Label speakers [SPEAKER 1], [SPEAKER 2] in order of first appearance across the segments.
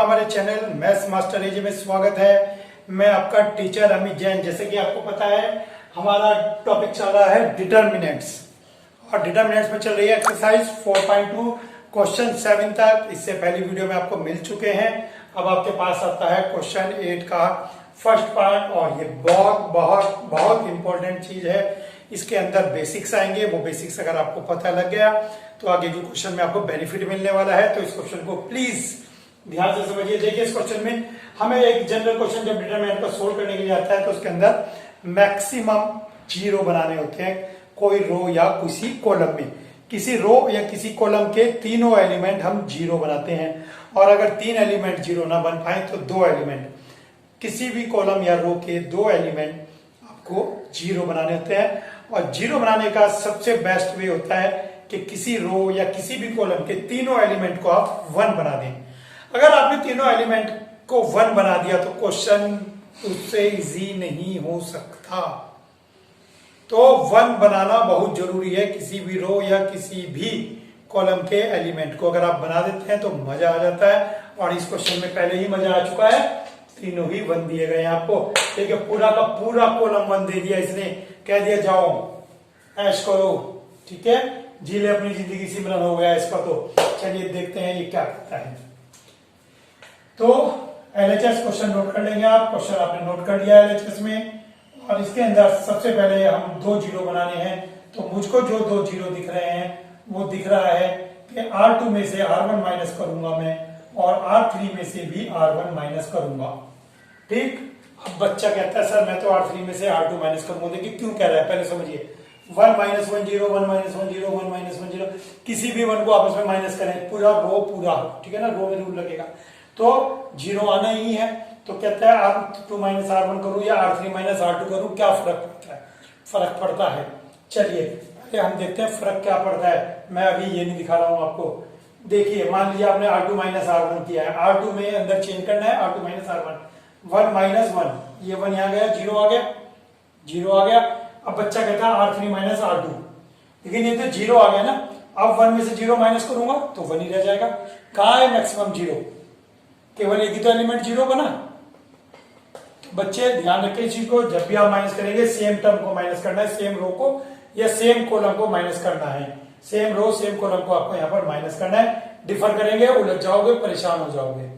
[SPEAKER 1] हमारे channel maths master एजे में स्वागत है। मैं आपका टीचर अमित जैन। जैसे कि आपको पता है हमारा टॉपिक चल रहा है डिटर्मिनेंट्स और डिटर्मिनेंट्स में चल रही है एक्सरसाइज 4.2 क्वेश्चन 7 तक। इससे पहली वीडियो में आपको मिल चुके हैं। अब आपके पास आता है क्वेश्चन 8 का फर्स्ट पार्ट और ये बहुत बहुत बहुत इंपॉर्टेंट चीज है। इसके अंदर बेसिक्स आएंगे, वो बेसिक्स अगर आपको पता लग गया तो आगे जो क्वेश्चन में आपको बेनिफिट मिलने वाला है। तो इस क्वेश्चन को प्लीज ध्यान से समझिए। देखिए इस क्वेश्चन में हमें एक जनरल क्वेश्चन जब डिटरमिनेंट को सोल्व करने के लिए आता है तो उसके अंदर मैक्सिमम जीरो बनाने होते हैं कोई रो या किसी कॉलम में। किसी रो या किसी कॉलम के तीनों एलिमेंट हम जीरो बनाते हैं और अगर तीन एलिमेंट जीरो ना बन पाए तो दो एलिमेंट, किसी भी कॉलम या रो के दो एलिमेंट आपको जीरो बनाने होते हैं। और जीरो बनाने का सबसे बेस्ट वे होता है कि किसी रो या किसी भी कॉलम के तीनों एलिमेंट को आप वन बना दें। अगर आपने तीनों एलिमेंट को वन बना दिया तो क्वेश्चन उससे इजी नहीं हो सकता। तो वन बनाना बहुत जरूरी है किसी भी रो या किसी भी कॉलम के एलिमेंट को। अगर आप बना देते हैं तो मजा आ जाता है और इस क्वेश्चन में पहले ही मजा आ चुका है। तीनों ही वन दिए गए हैं आपको। देखिए पूरा का पूरा कॉलम वन दे दिया इसने, कह दिया जाओ ऐश करो, ठीक है, जी ले अपनी जिंदगी सिमरन हो गया इसका। तो चलिए देखते हैं ये क्या करता है। तो एलएचएस क्वेश्चन नोट कर लेंगे आप। क्वेश्चन आपने नोट कर लिया एलएचएस में और इसके अंदर सबसे पहले हम दो जीरो बनाने हैं। तो मुझको जो दो जीरो दिख रहे हैं वो दिख रहा है कि R2 में से R1 माइनस करूंगा मैं और R3 में से भी R1 माइनस करूंगा। ठीक, अब बच्चा कहता है सर मैं तो R3 में से R2 माइनस करूंगा। देखिए क्यों कह रहा है पहले समझिए। 1 माइनस 1 0, 1 माइनस 1 0, 1 माइनस 1 0, किसी भी वन को आपस में माइनस करें पूरा रो पूरा, ठीक है ना, रो में रूल लगेगा तो जीरो आना ही है। तो कहता है R2 माइनस R1 करूं या R3 माइनस R2 करूं, क्या फर्क पड़ता है? फर्क पड़ता है। चलिए पहले हम देखते हैं फर्क क्या पड़ता है। मैं अभी ये नहीं दिखा रहा हूं आपको। देखिए मान लीजिए आपने R2 माइनस R1 किया है। R2 में अंदर चेंज करना है R2 माइनस R1। 1 माइनस 1, ये 1 यहां गया, जीरो आ गया, जीरो आ गया। अब बच्चा कहता है R3 माइनस R2, लेकिन ये तो जीरो आ गया ना। अब 1 में से जीरो माइनस करूंगा तो 1 ही रह जाएगा। कहां है मैक्सिमम जीरो? केवल एक ही तो एलिमेंट जीरो बना। तो बच्चे ध्यान रखें इस चीज को, जब भी आप माइनस करेंगे सेम टर्म को माइनस करना है, सेम रो को या सेम कॉलम को माइनस करना है। सेम रो सेम कॉलम को आपको यहाँ पर माइनस करना है। डिफर करेंगे उलझ जाओगे, परेशान हो जाओगे।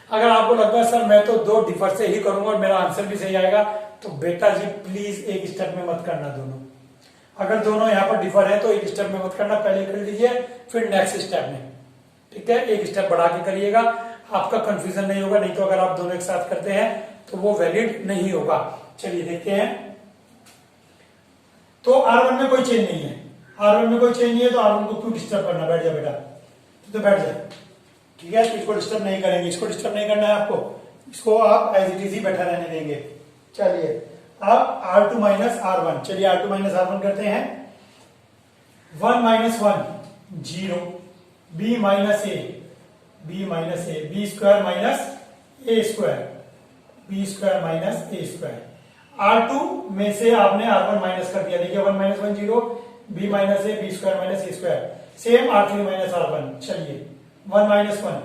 [SPEAKER 1] अगर आपको लगता है सर मैं तो दो डिफर से ही करूंगा और मेरा आंसर भी सही आएगा, तो बेटा जी प्लीज एक स्टेप में मत करना दोनों। अगर दोनों यहाँ पर डिफर है तो एक स्टेप में मत करना, पहले कर लीजिए फिर नेक्स्ट स्टेप में, ठीक है, एक स्टेप बढ़ा के करिएगा, आपका कंफ्यूजन नहीं होगा। नहीं तो अगर आप दोनों एक साथ करते हैं तो वो वैलिड नहीं होगा। चलिए देखते हैं। तो R1 में कोई चेंज नहीं है, R1 में कोई चेंज नहीं है तो R1 को क्यों डिस्टर्ब करना? बैठ जा बेटा, तो बैठ जा, ठीक है। तो इसको डिस्टर्ब नहीं करेंगे, इसको डिस्टर्ब नहीं करना है आपको, इसको आप एज इट इज ही बैठा रहने देंगे। चलिए अब R2 माइनस R1, चलिए R2 माइनस R1 करते हैं। 1 minus 1 0, B minus A, B minus A, B square minus A square, B square minus A square. R2 में से आपने R1 माइनस कर दिया। देखिए 1 minus 1 0, B minus A, B square minus A square. Same R3 minus R1। चलिए 1 minus 1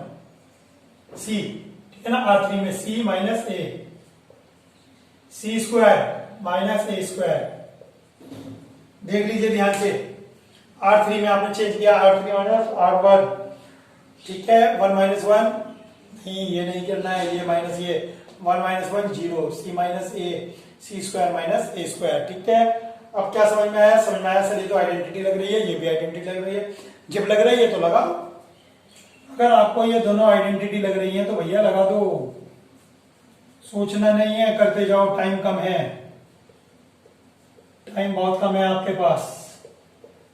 [SPEAKER 1] C, ठीक है ना, R3 में C minus A, C square minus A square. देख लीजिए ध्यान से, R3 में आपने चेंज किया R3 माइनस R1, ठीक है। 1 माइनस 1 नहीं, ये नहीं करना है, ये माइनस ये 1 minus 1 0, C minus A, C square minus A square, ठीक है। अब क्या समझ में आया? समझ में आया सर, ये तो आइडेंटिटी लग रही है, ये भी आइडेंटिटी लग रही है। जब लग रही है तो लगा, अगर आपको ये दोनों आइडेंटिटी लग रही है तो भैया लगा दो, सोचना नहीं है, करते जाओ। टाइम कम है, टाइम बहुत कम है आपके पास,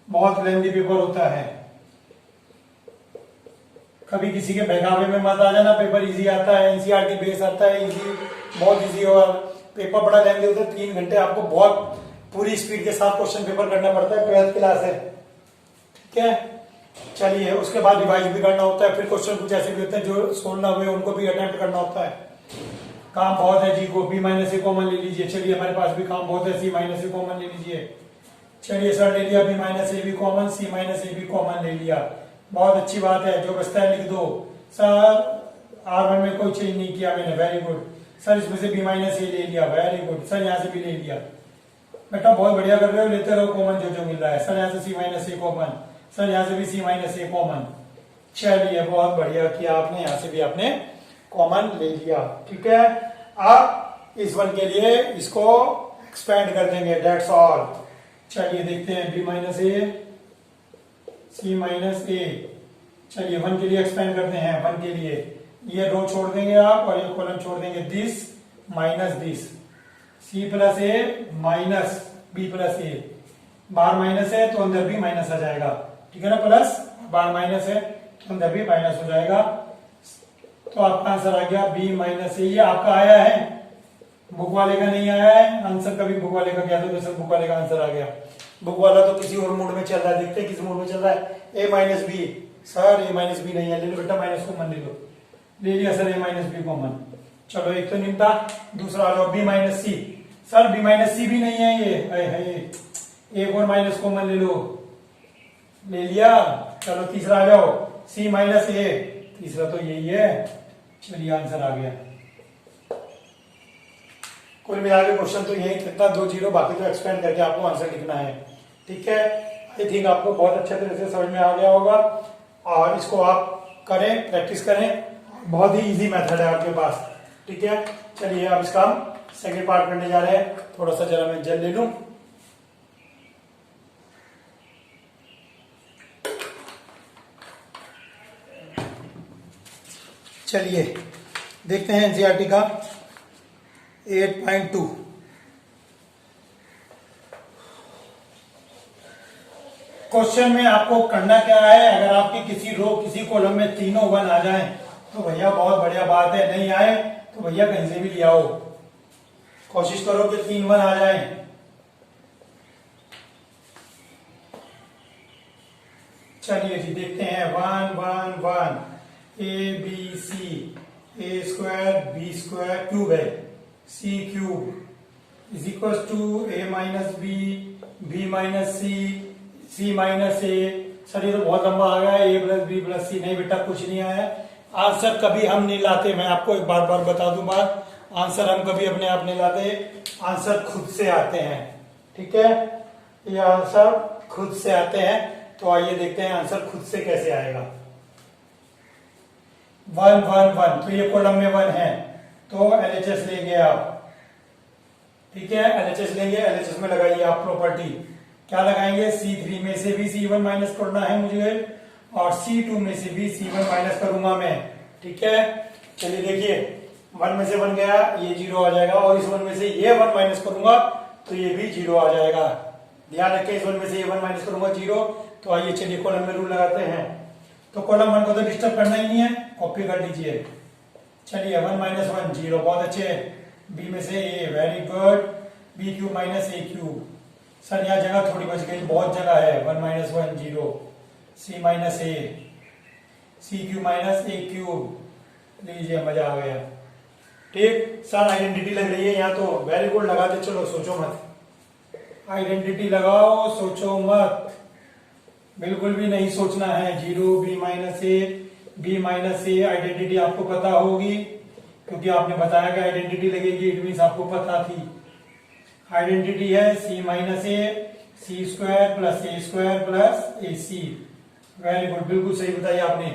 [SPEAKER 1] बहुत लेंथी पेपर होता है। कभी किसी के बहकावे में मत आ जाना, पेपर इजी आता है, एनसीईआरटी बेस आता है, इजी, बहुत इजी होगा। पेपर बड़ा लेंथी होता है, 3 घंटे आपको बहुत पूरी स्पीड के साथ क्वेश्चन पेपर करना पड़ता है, 12th क्लास है, ठीक है। चलिए उसके बाद रिवाइज भी करना होता है, फिर क्वेश्चन कुछ ऐसे भी होते हैं जो सोल्व ना हुए उनको भी अटेम्प्ट करना होता है। काम बहुत है जी को, B माइनस ए कॉमन ले लीजिए। चलिए हमारे पास भी काम बहुत है, C माइनस ए कॉमन ले लीजिए। चलिए सर ले लिया, B माइनस ए भी कॉमन, C माइनस ए भी कॉमन ले लिया, बहुत अच्छी बात है। जो बचता है लिख दो। सर R1 में कोई चेंज नहीं किया मैंने, वेरी गुड सर। इसमें से B माइनस ए ले लिया, वेरी गुड सर। यहाँ से भी ले लिया, बेटा बहुत बढ़िया कर रहे हो, लेते रहो कॉमन जो जो मिल रहा है। सर यहाँ से C माइनस ए कॉमन, सर यहाँ से भी C माइनस ए कॉमन। चलिए बहुत बढ़िया किया आपने, यहाँ से भी आपने कॉमन ले लिया, ठीक है। अब इस वन के लिए इसको एक्सपेंड कर देंगे, डेट्स ऑल। चलिए देखते हैं, B माइनस ए, C माइनस ए। चलिए वन के लिए एक्सपेंड करते हैं, वन के लिए ये रो छोड़ देंगे आप और ये कॉलम छोड़ देंगे, this minus this, C plus A minus B plus A. बाहर माइनस है तो अंदर भी माइनस आ जाएगा, ठीक है ना, प्लस बाहर माइनस है तो अंदर भी माइनस हो जाएगा। तो आपका आंसर आ गया B माइनस ए। ये आपका आया है, बुक वाले का नहीं आया है आंसर, कभी बुक वाले का क्या तो सर बुक वाले का आंसर आ गया। बुक वाला तो किसी और मोड में चल रहा है, देखते हैं किस मोड में चल रहा है। ए माइनस बी, सर ए माइनस बी नहीं है, ले लो बेटा माइनस कॉमन ले लो, ले लिया सर ए माइनस बी कॉमन। चलो एक तो निमटा, दूसरा आ जाओ B माइनस सी। सर B माइनस सी भी नहीं है ये, है एक और माइनस कॉमन ले लो, ले लिया। चलो तीसरा आ जाओ C माइनस ए, तीसरा तो यही है। चलिए आंसर आ गया। कुल मिला के क्वेश्चन तो यही, कितना 2 0, बाकी तो एक्सपेंड करके आपको आंसर लिखना है, ठीक है। आई थिंक आपको बहुत अच्छे तरह से समझ में आ गया होगा और इसको आप करें, प्रैक्टिस करें, बहुत ही इजी मेथड है आपके पास, ठीक है। चलिए अब इसका हम सेकेंड पार्ट करने जा रहे हैं। थोड़ा सा जरा मैं जल ले लूं। चलिए देखते हैं एनसीईआरटी का 8.2। क्वेश्चन में आपको करना क्या है, अगर आपके किसी रो किसी कॉलम में तीनों वन आ जाएं तो भैया बहुत बढ़िया बात है, नहीं आए तो भैया कहीं से भी ले आओ, कोशिश करो कि 3 वन आ जाएं। चलिए जी देखते हैं, 1 1 1 A B C, A square B square cube है, C cube is equal to A minus B, B minus C, C minus A. Sir ये तो बहुत लंबा आ गया, A plus B plus C. नहीं बेटा कुछ नहीं आया, आंसर कभी हम नहीं लाते, मैं आपको एक बार बार बता दूं बात, आंसर हम कभी अपने आप नहीं लाते, आंसर खुद से आते हैं, ठीक है। ये आंसर खुद से आते हैं, तो आइए देखते हैं आंसर खुद से कैसे आएगा। 1 1 1, तो ये कॉलम में 1 है तो एलएचएस लेंगे आप, ठीक है। एलएचएस लेंगे, एलएचएस में लगाइए आप प्रॉपर्टी, क्या लगाएंगे, C3 में से भी C1 माइनस करना है मुझे और C2 में से भी C1 माइनस करूंगा मैं, ठीक है। चलिए देखिए 1 में से 1 गया, ये 0 आ जाएगा और इस 1 में से ये 1 माइनस करूंगा तो ये भी 0 आ जाएगा। ध्यान रखें, इस 1 में से ये 1 माइनस करूंगा 0। तो आइए चलिए कॉलम में रूल लगाते हैं। तो कॉलम 1 को तो डिस्टर्ब करना ही नहीं है, कॉपी कर लीजिए। चलिए 1 माइनस 1 0, बहुत अच्छे। बी में से A, very good, B cube minus A cube. Sir यहाँ जगह थोड़ी बच गई, बहुत जगह है। 1 minus 1 0, C minus A, C cube minus A cube, लीजिए मजा आ गया, ठीक। सर आइडेंटिटी लग रही है यहाँ तो, वेरी गुड, लगा दे, चलो सोचो मत, आइडेंटिटी लगाओ, सोचो मत, बिल्कुल भी नहीं सोचना है। 0 B minus A, B minus A, identity आपको पता होगी क्योंकि आपने बताया कि आइडेंटिटी लगेगी, इट मीन्स आपको पता थी। आइडेंटिटी है C minus A, C square plus A square plus A C, very good, बिल्कुल सही बताइए आपने,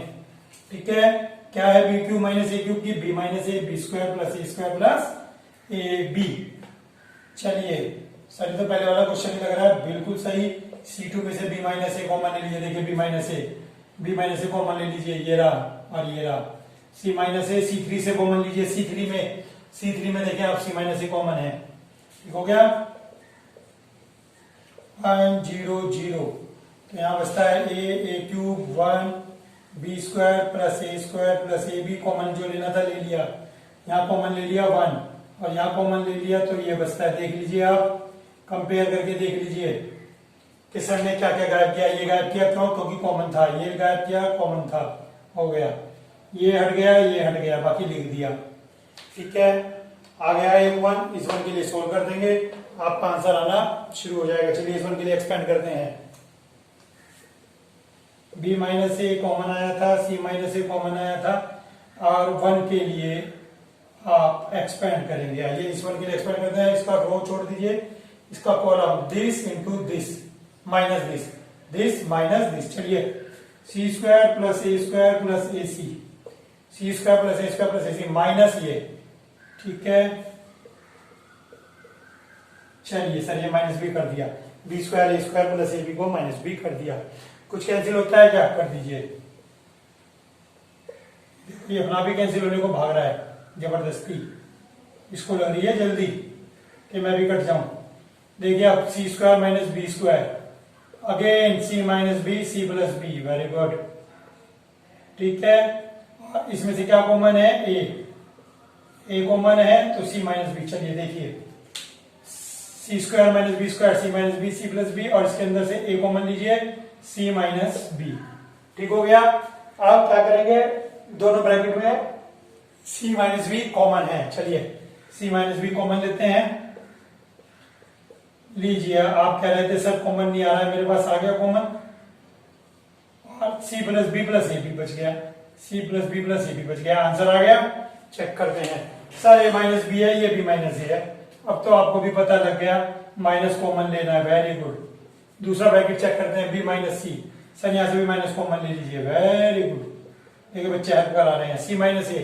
[SPEAKER 1] ठीक है। क्या है B cube minus A cube की, B minus A, B square plus A square plus A B. चलिए सर तो पहले वाला क्वेश्चन ही लग रहा है, बिल्कुल सही। C2 में से B माइनस ए कॉमन ले लीजिए, देखिए B माइनस ए कॉमन ले लीजिए, ये रहा और ये रहा। C माइनस ए, C3 से कॉमन लीजिए, C3 में देखिए आप C माइनस ए कॉमन है, ठीक हो गया। 1 0 0, तो यहाँ बचता है A cube 1, B square plus A B, common जो लेना था ले लिया, यहाँ कॉमन ले लिया 1 और यहाँ कॉमन ले लिया, तो ये बचता है। देख लीजिए आप, कंपेयर करके देख लीजिए कि सर ने क्या क्या गायब किया। ये गायब किया क्यों, क्योंकि कॉमन था, ये गायब किया, कॉमन था, हो गया, ये हट गया, ये हट गया, बाकी लिख दिया, ठीक है। आ गया एक 1, इस 1 के लिए सोल्व कर देंगे, आपका आंसर आना शुरू हो जाएगा। चलिए इस 1 के लिए एक्सपेंड करते हैं। B माइनस ए कॉमन आया था, C माइनस ए कॉमन आया था, और 1 के लिए आप एक्सपेंड करेंगे। आइए इस 1 के लिए एक्सपेंड करते हैं। इसका रो छोड़ दीजिए, इसका column this into this minus this minus this. चलिए सी square plus A square plus A C square plus A square plus A C minus ये, ठीक है। चलिए सर ये माइनस भी कर दिया, B square A square plus A B को माइनस भी कर दिया। कुछ कैंसिल होता है क्या? कर दीजिए। ये अपना भी कैंसिल होने को भाग रहा है जबरदस्ती, इसको लग रही है जल्दी कि मैं भी कट जाऊं। देखिए अब C square minus B square, again C minus B C plus B, very good, ठीक है। इसमें से क्या कॉमन है? ए कॉमन है तो सी माइनस बी। चलिए देखिए C square minus B square C minus B C plus B, और इसके अंदर से ए कॉमन लीजिए सी माइनस बी, ठीक हो गया। आप क्या करेंगे? दोनों ब्रैकेट में सी माइनस बी कॉमन है, चलिए सी माइनस बी कॉमन लेते हैं। लीजिए, आप कह रहे थे सर कॉमन नहीं आ रहा है, मेरे पास आ गया कॉमन, और C plus B plus A B बच गया, C plus B plus A B बच गया, आंसर आ गया। चेक करते हैं सर, ए माइनस बी है, ये बी माइनस ए है। अब तो आपको भी पता लग गया माइनस कॉमन लेना है, वेरी गुड। दूसरा ब्रैकेट चेक करते हैं, बी माइनस सी, सर यहां से भी माइनस कॉमन ले लीजिए, वेरी गुड। देखिए बच्चे हेल्प करा रहे हैं, सी माइनस ए,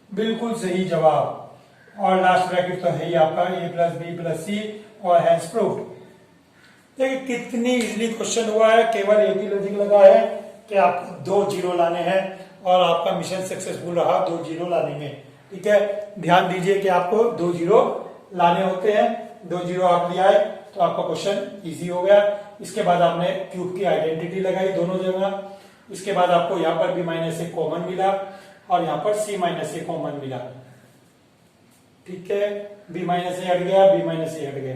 [SPEAKER 1] बिल्कुल सही जवाब। और लास्ट ब्रैकेट तो है ही आपका ए प्लस बी प्लस सी, और हैंस प्रूव्ड। देखिए कितनी इजीली क्वेश्चन हुआ है, केवल एक ही लॉजिक लगा है कि आपको 2 जीरो लाने हैं, और आपका मिशन सक्सेसफुल रहा 2 जीरो लाने में, ठीक है। ध्यान दीजिए कि आपको 2 जीरो लाने होते हैं, 2 जीरो आप ले आए तो आपका क्वेश्चन इजी हो गया। इसके बाद आपने क्यूब की आइडेंटिटी लगाई दोनों जगह, इसके बाद आपको यहाँ पर बी माइनस ए कॉमन मिला, और यहाँ पर सी माइनस ए कॉमन मिला, ठीक है। बी माइनस ए हट गया, बी माइनस ए हट गया,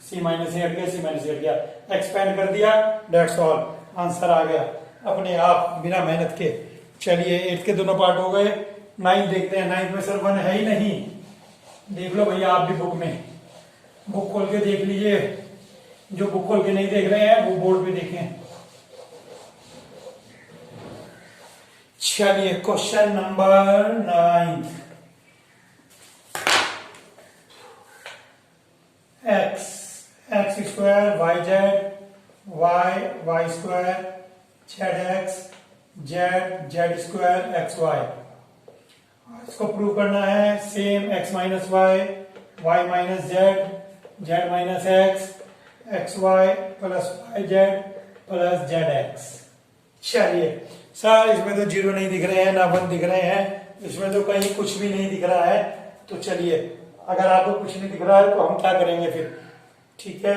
[SPEAKER 1] सी माइनस ए हट गया, सी माइनस ए हट गया, एक्सपेंड कर दिया, डेट्स ऑल, आंसर आ गया अपने आप बिना मेहनत के। चलिए 8 के दोनों पार्ट हो गए। 9 देखते हैं। 9 में सर 1 है ही नहीं, देख लो भैया आप भी बुक में, बुक खोल के देख लीजिए। जो बुक खोल के नहीं देख रहे हैं वो बोर्ड पे देखें। चलिए question number 9, X square Y Z Y square Z X Z square X Y, इसको प्रूव करना है। Same X minus Y minus Z minus X Y plus Y Z plus Z X. चलिए sir इसमें तो zero नहीं दिख रहे हैं, ना 1 दिख रहे हैं, इसमें तो कहीं कुछ भी नहीं दिख रहा है। तो चलिए अगर आपको कुछ नहीं दिख रहा है तो हम क्या करेंगे फिर, ठीक है।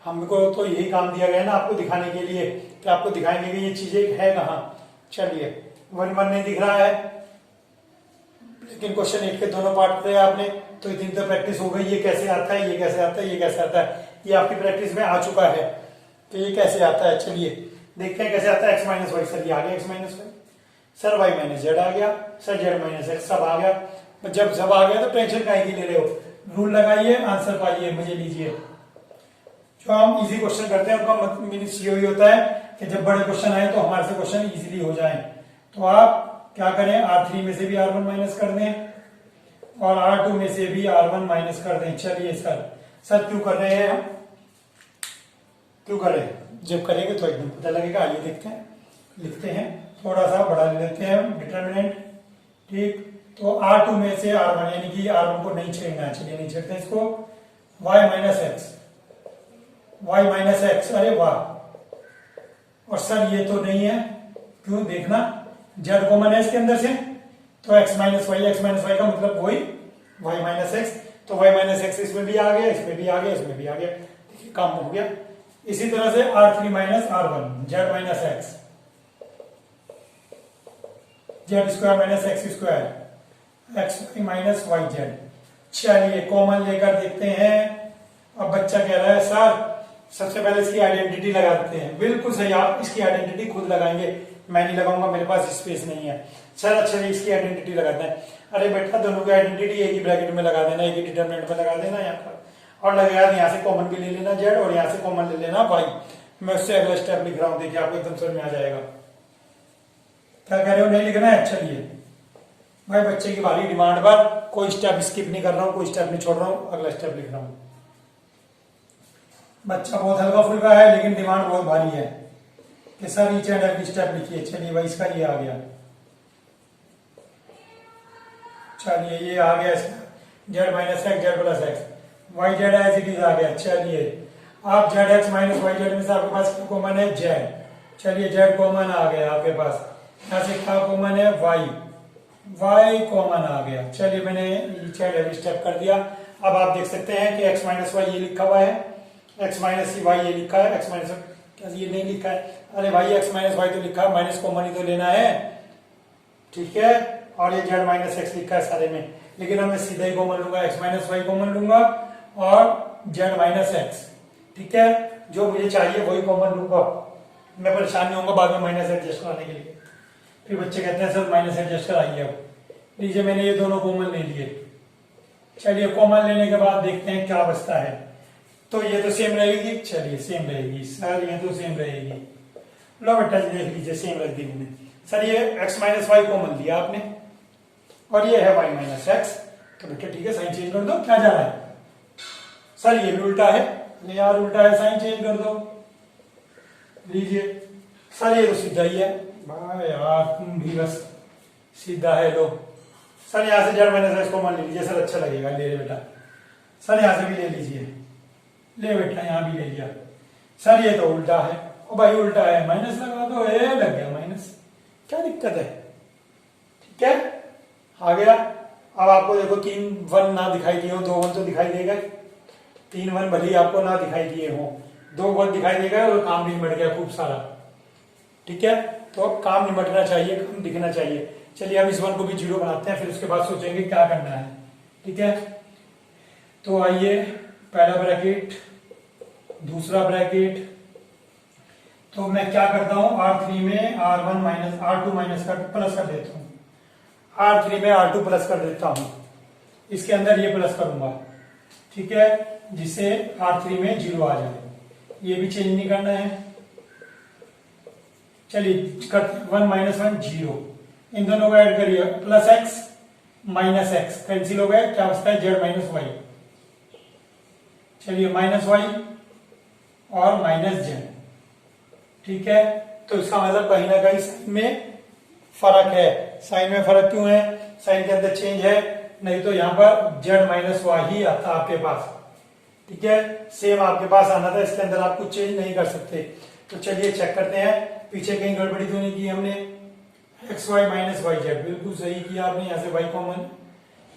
[SPEAKER 1] हमको तो यही काम दिया गया है ना आपको दिखाने के लिए, कि आपको दिखाएंगे कि ये चीजें है कहाँ। चलिए 1 नहीं दिख रहा है, लेकिन क्वेश्चन 8 के दोनों पार्ट करे आपने, तो इतनी तो प्रैक्टिस हो गई। ये कैसे आता है, ये कैसे आता है, ये कैसे आता है, ये आपकी प्रैक्टिस में आ चुका है कि ये कैसे आता है। चलिए देखते हैं कैसे आता है। एक्स माइनस वाई, सर ये आ गया X minus Y, sir Y minus Z आ गया, सर जेड माइनस एक्स, सब आ गया। जब सब आ गया तो टेंशन काहे की ले रहे हो, रूल लगाइए, आंसर पाइए, मुझे लीजिए। जो हम इजी क्वेश्चन करते हैं उनका मीनिंग यही होता है कि जब बड़े क्वेश्चन आए तो हमारे से क्वेश्चन इजीली हो जाए। तो आप क्या करें, R3 में से भी R1 माइनस कर दें, और R2 में से भी R1 माइनस कर दें। चलिए सर क्यों कर रहे हैं हम, क्यों कर रहे हैं, जब करेंगे तो एकदम पता लगेगा। आइए देखते हैं, लिखते हैं, थोड़ा सा बढ़ा लेते हैं डिटरमिनेंट, ठीक। तो R2 में से R1, यानी कि R1 को नहीं छेड़ना है, चलिए नहीं छेड़ते इसको। y माइनस एक्स, अरे वाह, और सर ये तो नहीं है, क्यों, देखना z कॉमन है इसके अंदर से, तो x माइनस वाई का मतलब वही y माइनस एक्स, तो y माइनस एक्स इसमें भी आ गया, इसमें भी आ गया, इसमें भी आ गया, देखिए काम हो गया। इसी तरह से R3 minus R1 Z minus X, Z square minus X square X minus Y Z. चलिए कॉमन लेकर देखते हैं। अब बच्चा कह रहा है सर सबसे पहले इसकी आइडेंटिटी लगा देते हैं। बिल्कुल सही, आप इसकी आइडेंटिटी खुद लगाएंगे, मैं नहीं लगाऊंगा, मेरे पास स्पेस नहीं है। सर अच्छा इसकी आइडेंटिटी लगाते हैं। अरे बेटा दोनों की आइडेंटिटी एक ही ब्रैकेट में लगा देना, एक ही डिटरमिनेंट में लगा देना यहाँ पर, और लगेगा यहाँ से कॉमन भी ले लेना जेड, और यहाँ से कॉमन ले लेना वाई। मैं उससे अगला स्टेप लिख रहा हूँ, देखिए आपको एकदम समझ में आ जाएगा। क्या कह रहे हो, नहीं लिखना है, चलिए भाई बच्चे की भारी डिमांड पर कोई स्टेप स्किप नहीं कर रहा हूँ, कोई स्टेप नहीं छोड़ रहा हूँ, अगला स्टेप लिख रहा हूँ। बच्चा बहुत हल्का फुल्का है लेकिन डिमांड बहुत भारी है कि sir each and every step लिखिए। चलिए भाई इसका ये आ गया, चलिए ये आ गया इसका Z minus X Z plus X Y Z as it is आ गया। चलिए आप Z X minus Y Z में से आपके पास क्या कॉमन है? जेड। चलिए जेड कॉमन आ गया आपके पास, यहाँ से क्या कॉमन है? वाई, वाई कॉमन आ गया। चलिए मैंने ईच एंड एवरी स्टेप कर दिया। अब आप देख सकते हैं कि एक्स माइनस वाई ये लिखा हुआ है, एक्स माइनस वाई ये लिखा है, एक्स माइनस क्या ये नहीं लिखा है? अरे भाई एक्स माइनस वाई तो लिखा है, माइनस कॉमन ही तो लेना है, ठीक है। और ये जेड माइनस एक्स लिखा है सारे में, लेकिन अब मैं सीधा ही कॉमन लूंगा, एक्स माइनस वाई कॉमन लूंगा और जेड माइनस एक्स, ठीक है। जो मुझे चाहिए वही कॉमन लूंगा, मैं परेशान नहीं होऊंगा बाद में माइनस एडजस्ट कराने के लिए। फिर बच्चे कहते हैं सर माइनस एडजस्ट कराइए। अब लीजिए मैंने ये दोनों कॉमन ले लिए। चलिए कॉमन लेने के बाद देखते हैं क्या बचता है। तो ये तो सेम रहेगी, चलिए सेम रहेगी सर, ये तो सेम रहेगी। लो बेटा जी देख लीजिए सेम रख दी मैंने। सर ये x माइनस वाई कॉमन लिया आपने और ये है y माइनस एक्स, तो बेटा ठीक है साइन चेंज कर दो। क्या जा रहा है सर? ये भी उल्टा है, यार उल्टा है, साइन चेंज कर दो। लीजिए सर ये तो सीधा ही है। भाई यार तुम भी बस सीधा है। लो सर यहाँ से जेड माइनस एक्स कॉमन ले लीजिए सर, अच्छा लगेगा। ले ले बेटा सर, यहाँ से भी ले लीजिए, ले बेटा यहाँ भी ले लिया। सर ये तो उल्टा है, ओ भाई उल्टा है, माइनस लगा दो, ए लग गया माइनस, क्या दिक्कत है? ठीक है आ गया। अब आपको देखो 3 1 ना दिखाई दिए हो, 2 1 तो दिखाई देगा। 3 1 भले ही आपको ना दिखाई दिए हो, 2 1 दिखाई देगा और काम भी निमट गया खूब सारा, ठीक है। तो काम निमटना चाहिए, काम दिखना चाहिए। चलिए अब इस 1 को भी 0 बनाते हैं, फिर उसके बाद सोचेंगे क्या करना है, ठीक है। तो आइए पहला ब्रैकेट, दूसरा ब्रैकेट, तो मैं क्या करता हूं R3 में R1 माइनस R2 माइनस कर प्लस कर देता हूं, R3 में R2 प्लस कर देता हूं, इसके अंदर ये प्लस करूंगा, ठीक है, जिससे R3 में 0 आ जाए। ये भी चेंज नहीं करना है। चलिए करते 1 माइनस 1 0, इन दोनों को ऐड करिए, plus X minus X cancel हो गए, क्या बचता है? Z minus Y. चलिए माइनस वाई और माइनस जेड, ठीक है। तो इसका मतलब कहीं ना कहीं साइन में फर्क है। साइन में फर्क क्यों है? साइन के अंदर चेंज है, नहीं तो यहाँ पर जेड माइनस वाई ही आता आपके पास, ठीक है। सेम आपके पास आना था, इसके अंदर आप कुछ चेंज नहीं कर सकते। तो चलिए चेक करते हैं, पीछे कहीं गड़बड़ी तो नहीं की हमने। X Y minus Y Z बिल्कुल सही किया आपने, यहाँ से वाई कॉमन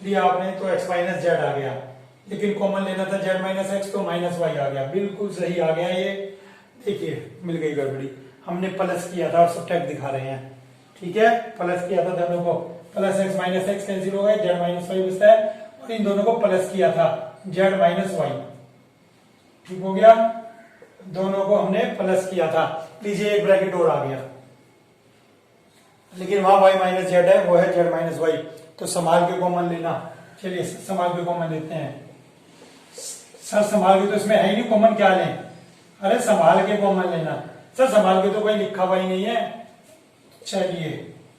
[SPEAKER 1] लिया आपने तो एक्स माइनस जेड आ गया, लेकिन कॉमन लेना था जेड माइनस एक्स तो माइनस वाई आ गया, बिल्कुल सही आ गया। ये देखिए मिल गई गड़बड़ी, हमने प्लस किया था और सब्ट्रैक्ट दिखा रहे हैं, ठीक है। प्लस किया था दोनों को, plus X minus X cancel हो गए, जेड माइनस वाई बचता है, और इन दोनों को प्लस किया था जेड माइनस वाई, ठीक हो गया। दोनों को हमने प्लस किया था। लीजिए एक ब्रैकेट और आ गया, लेकिन वहां y माइनस जेड है, वो है जेड माइनस वाई, तो संभाल के कॉमन लेना। चलिए संभाल के कॉमन लेते हैं। सर संभाल के तो इसमें है ही नहीं, कॉमन क्या लें? अरे संभाल के कॉमन लेना सर, संभाल के तो कोई लिखा हुआ ही नहीं है। चलिए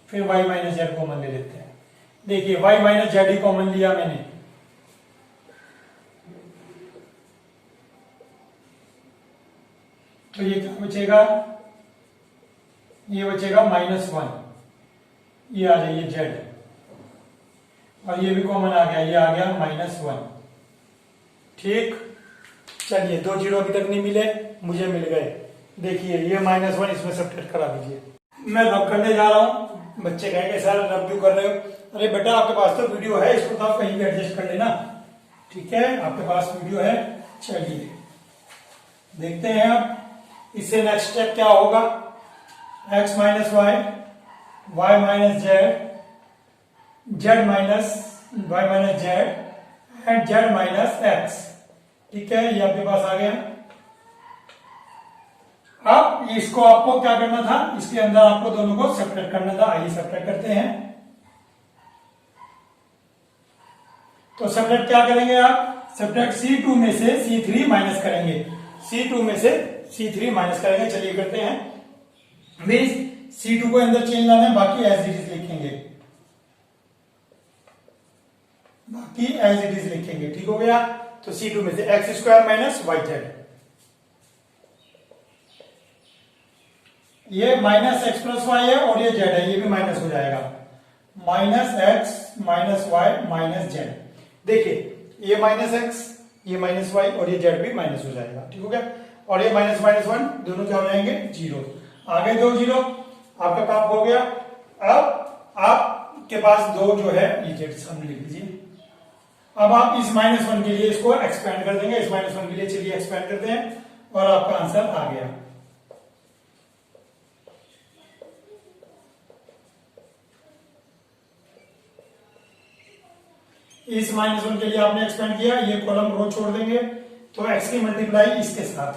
[SPEAKER 1] फिर y माइनस जेड कॉमन ले लेते हैं। देखिए y माइनस जेड ही कॉमन लिया मैंने, तो ये क्या बचेगा? ये बचेगा -1, ये आ जाइए जेड, और ये भी कॉमन आ गया, ये आ गया -1, ठीक। चलिए 2 0 अभी तक नहीं मिले, मुझे मिल गए। देखिए ये -1 इसमें सब्ट्रैक्ट करा दीजिए। मैं रब करने जा रहा हूं, बच्चे कहेंगे सर रब क्यों कर रहे हो? अरे बेटा आपके पास तो वीडियो है, इसको तो आप कहीं भी एडजस्ट कर लेना, ठीक है, आपके पास वीडियो है। चलिए देखते हैं अब इससे नेक्स्ट स्टेप क्या होगा। x minus Y, Y minus Z, Z minus Y minus Z and Z minus X, ठीक है, ये आपके पास आ गया। अब इसको आपको क्या करना था? इसके अंदर आपको दोनों को सेपरेट करना था। आइए सेपरेट करते हैं। तो सेपरेट क्या करेंगे आप? सेपरेट C2 में से C3 माइनस करेंगे, C2 में से C3 माइनस करेंगे। चलिए करते हैं। मीन्स C2 को अंदर चेंज लाना है, बाकी एज इट इज लिखेंगे। बाकी एज इट इज लिखेंगे। ठीक हो गया। तो C2 में से X square minus Y Z, ये माइनस एक्स प्लस वाई है और ये जेड है, ये भी माइनस हो जाएगा, minus X minus Y minus Z. देखिए ये माइनस एक्स, ये माइनस वाई और ये जेड भी माइनस हो जाएगा। ठीक हो गया। और ये माइनस माइनस वन दोनों क्या हो जाएंगे, जीरो। आगे दो जीरो, आपका काम हो गया। अब आपके पास दो जो है ये जेड सामने लिख लीजिए। अब आप इस माइनस वन के लिए इसको एक्सपेंड कर देंगे, इस माइनस वन के लिए चलिए एक्सपेंड करते हैं और आपका आंसर आ गया। इस माइनस वन के लिए आपने एक्सपेंड किया, ये कॉलम रो छोड़ देंगे, तो एक्स की मल्टीप्लाई इसके साथ,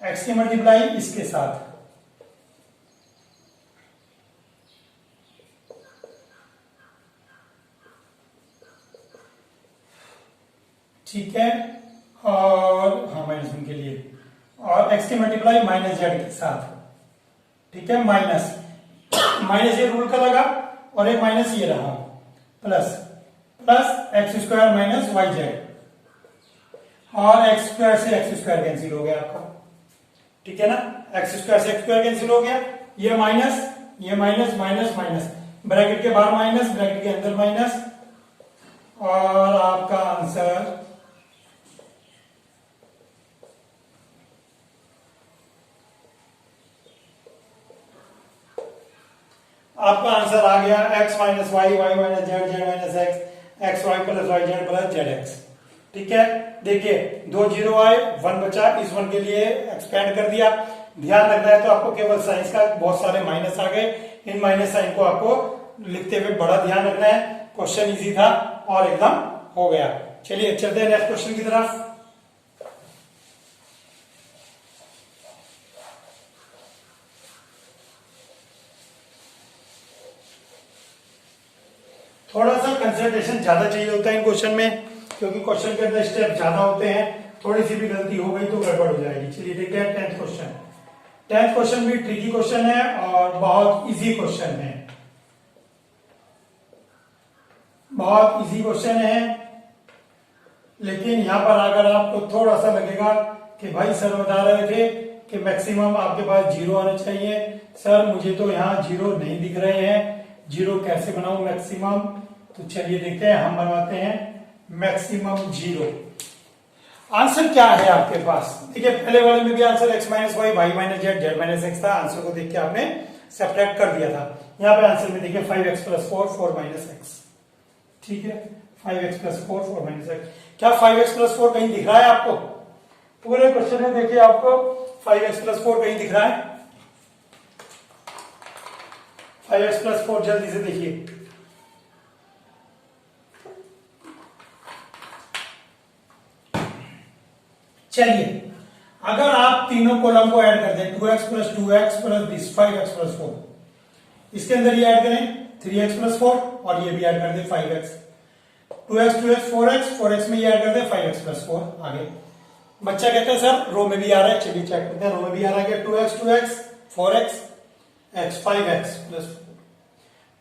[SPEAKER 1] एक्स की मल्टीप्लाई इसके साथ, ठीक है। और हाँ माइनस वन के लिए, और एक्स की मल्टीप्लाई माइनस जेड के साथ, ठीक है। माइनस माइनस ये रूल का लगा और एक माइनस ये रहा, plus plus X square minus Y Z, और एक्स स्क्वायर से एक्स स्क्वायर कैंसिल हो गया आपका, ठीक है ना। एक्स स्क्वायर से एक्स स्क्वायर कैंसिल हो गया, ये माइनस माइनस माइनस, ब्रैकेट के बाहर माइनस, ब्रैकेट के अंदर माइनस, और आपका आंसर आ गया X minus Y, Y minus Z, Z minus X, X Y plus Y Z plus Z X. ठीक है। देखिए दो जीरो आए, वन बचा, इस वन के लिए एक्सपेंड कर दिया। ध्यान रखना है तो आपको केवल साइंस का बहुत सारे माइनस आ गए, इन माइनस साइन को आपको लिखते हुए बड़ा ध्यान रखना है। क्वेश्चन इजी था और एकदम हो गया। चलिए चलते हैं नेक्स्ट क्वेश्चन की तरफ। थोड़ा सा कंसंट्रेशन ज्यादा चाहिए होता है इन क्वेश्चन में, क्योंकि क्वेश्चन के अंदर स्टेप ज्यादा होते हैं, थोड़ी सी भी गलती हो गई तो गड़बड़ हो जाएगी। चलिए देखते हैं टेंथ क्वेश्चन। टेंथ क्वेश्चन भी ट्रिकी क्वेश्चन है और बहुत इजी क्वेश्चन है, बहुत इजी क्वेश्चन है। लेकिन यहां पर अगर आपको थोड़ा सा लगेगा कि भाई सर बता रहे थे कि मैक्सिमम आपके पास जीरो आने चाहिए, सर मुझे तो यहाँ जीरो नहीं दिख रहे हैं, जीरो कैसे बनाऊं मैक्सिमम, तो चलिए देखते हैं, हम बनवाते हैं मैक्सिमम जीरो। आंसर क्या है आपके पास, देखिए पहले वाले में भी answer x minus Y, Y minus Z, Z minus x था। आंसर को देख के आपने सब्ट्रैक्ट कर दिया था। यहाँ पे आंसर में देखिए 5x प्लस 4, 4 माइनस एक्स, ठीक है। 5x plus 4, 4 minus x. क्या 5x प्लस 4 कहीं दिख रहा है आपको? पूरे क्वेश्चन में देखिए आपको 5x प्लस 4 कहीं दिख रहा है? 5x प्लस 4 जल्दी से देखिए। चलिए अगर आप तीनों कॉलम को ऐड कर दें, 2x plus 2x plus this 5x plus 4, इसके अंदर ये ऐड करें 3x प्लस 4 और ये भी ऐड कर दें 5x, 2x 2x 4x, 4x में ये ऐड कर दें 5x प्लस 4। आगे बच्चा कहता है सर रो में भी आ रहा है, चलिए चेक करते हैं रो में भी आ रहा है। 2x 2x 4x x 5x plus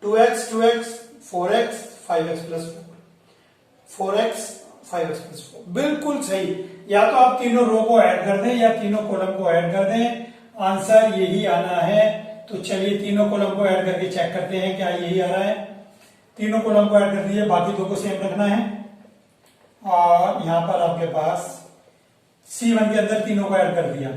[SPEAKER 1] 2x 2x 4x 5x plus 4x 5x plus 4, बिल्कुल सही। या तो आप तीनों रो को ऐड कर दें या तीनों कॉलम को ऐड कर दें, आंसर यही आना है। तो चलिए तीनों कॉलम को ऐड करके चेक करते हैं क्या यही आ रहा है। तीनों कॉलम को ऐड कर दीजिए, बाकी दो को सेम रखना है। और यहां पर आपके पास C1 के अंदर तीनों को ऐड कर दिया,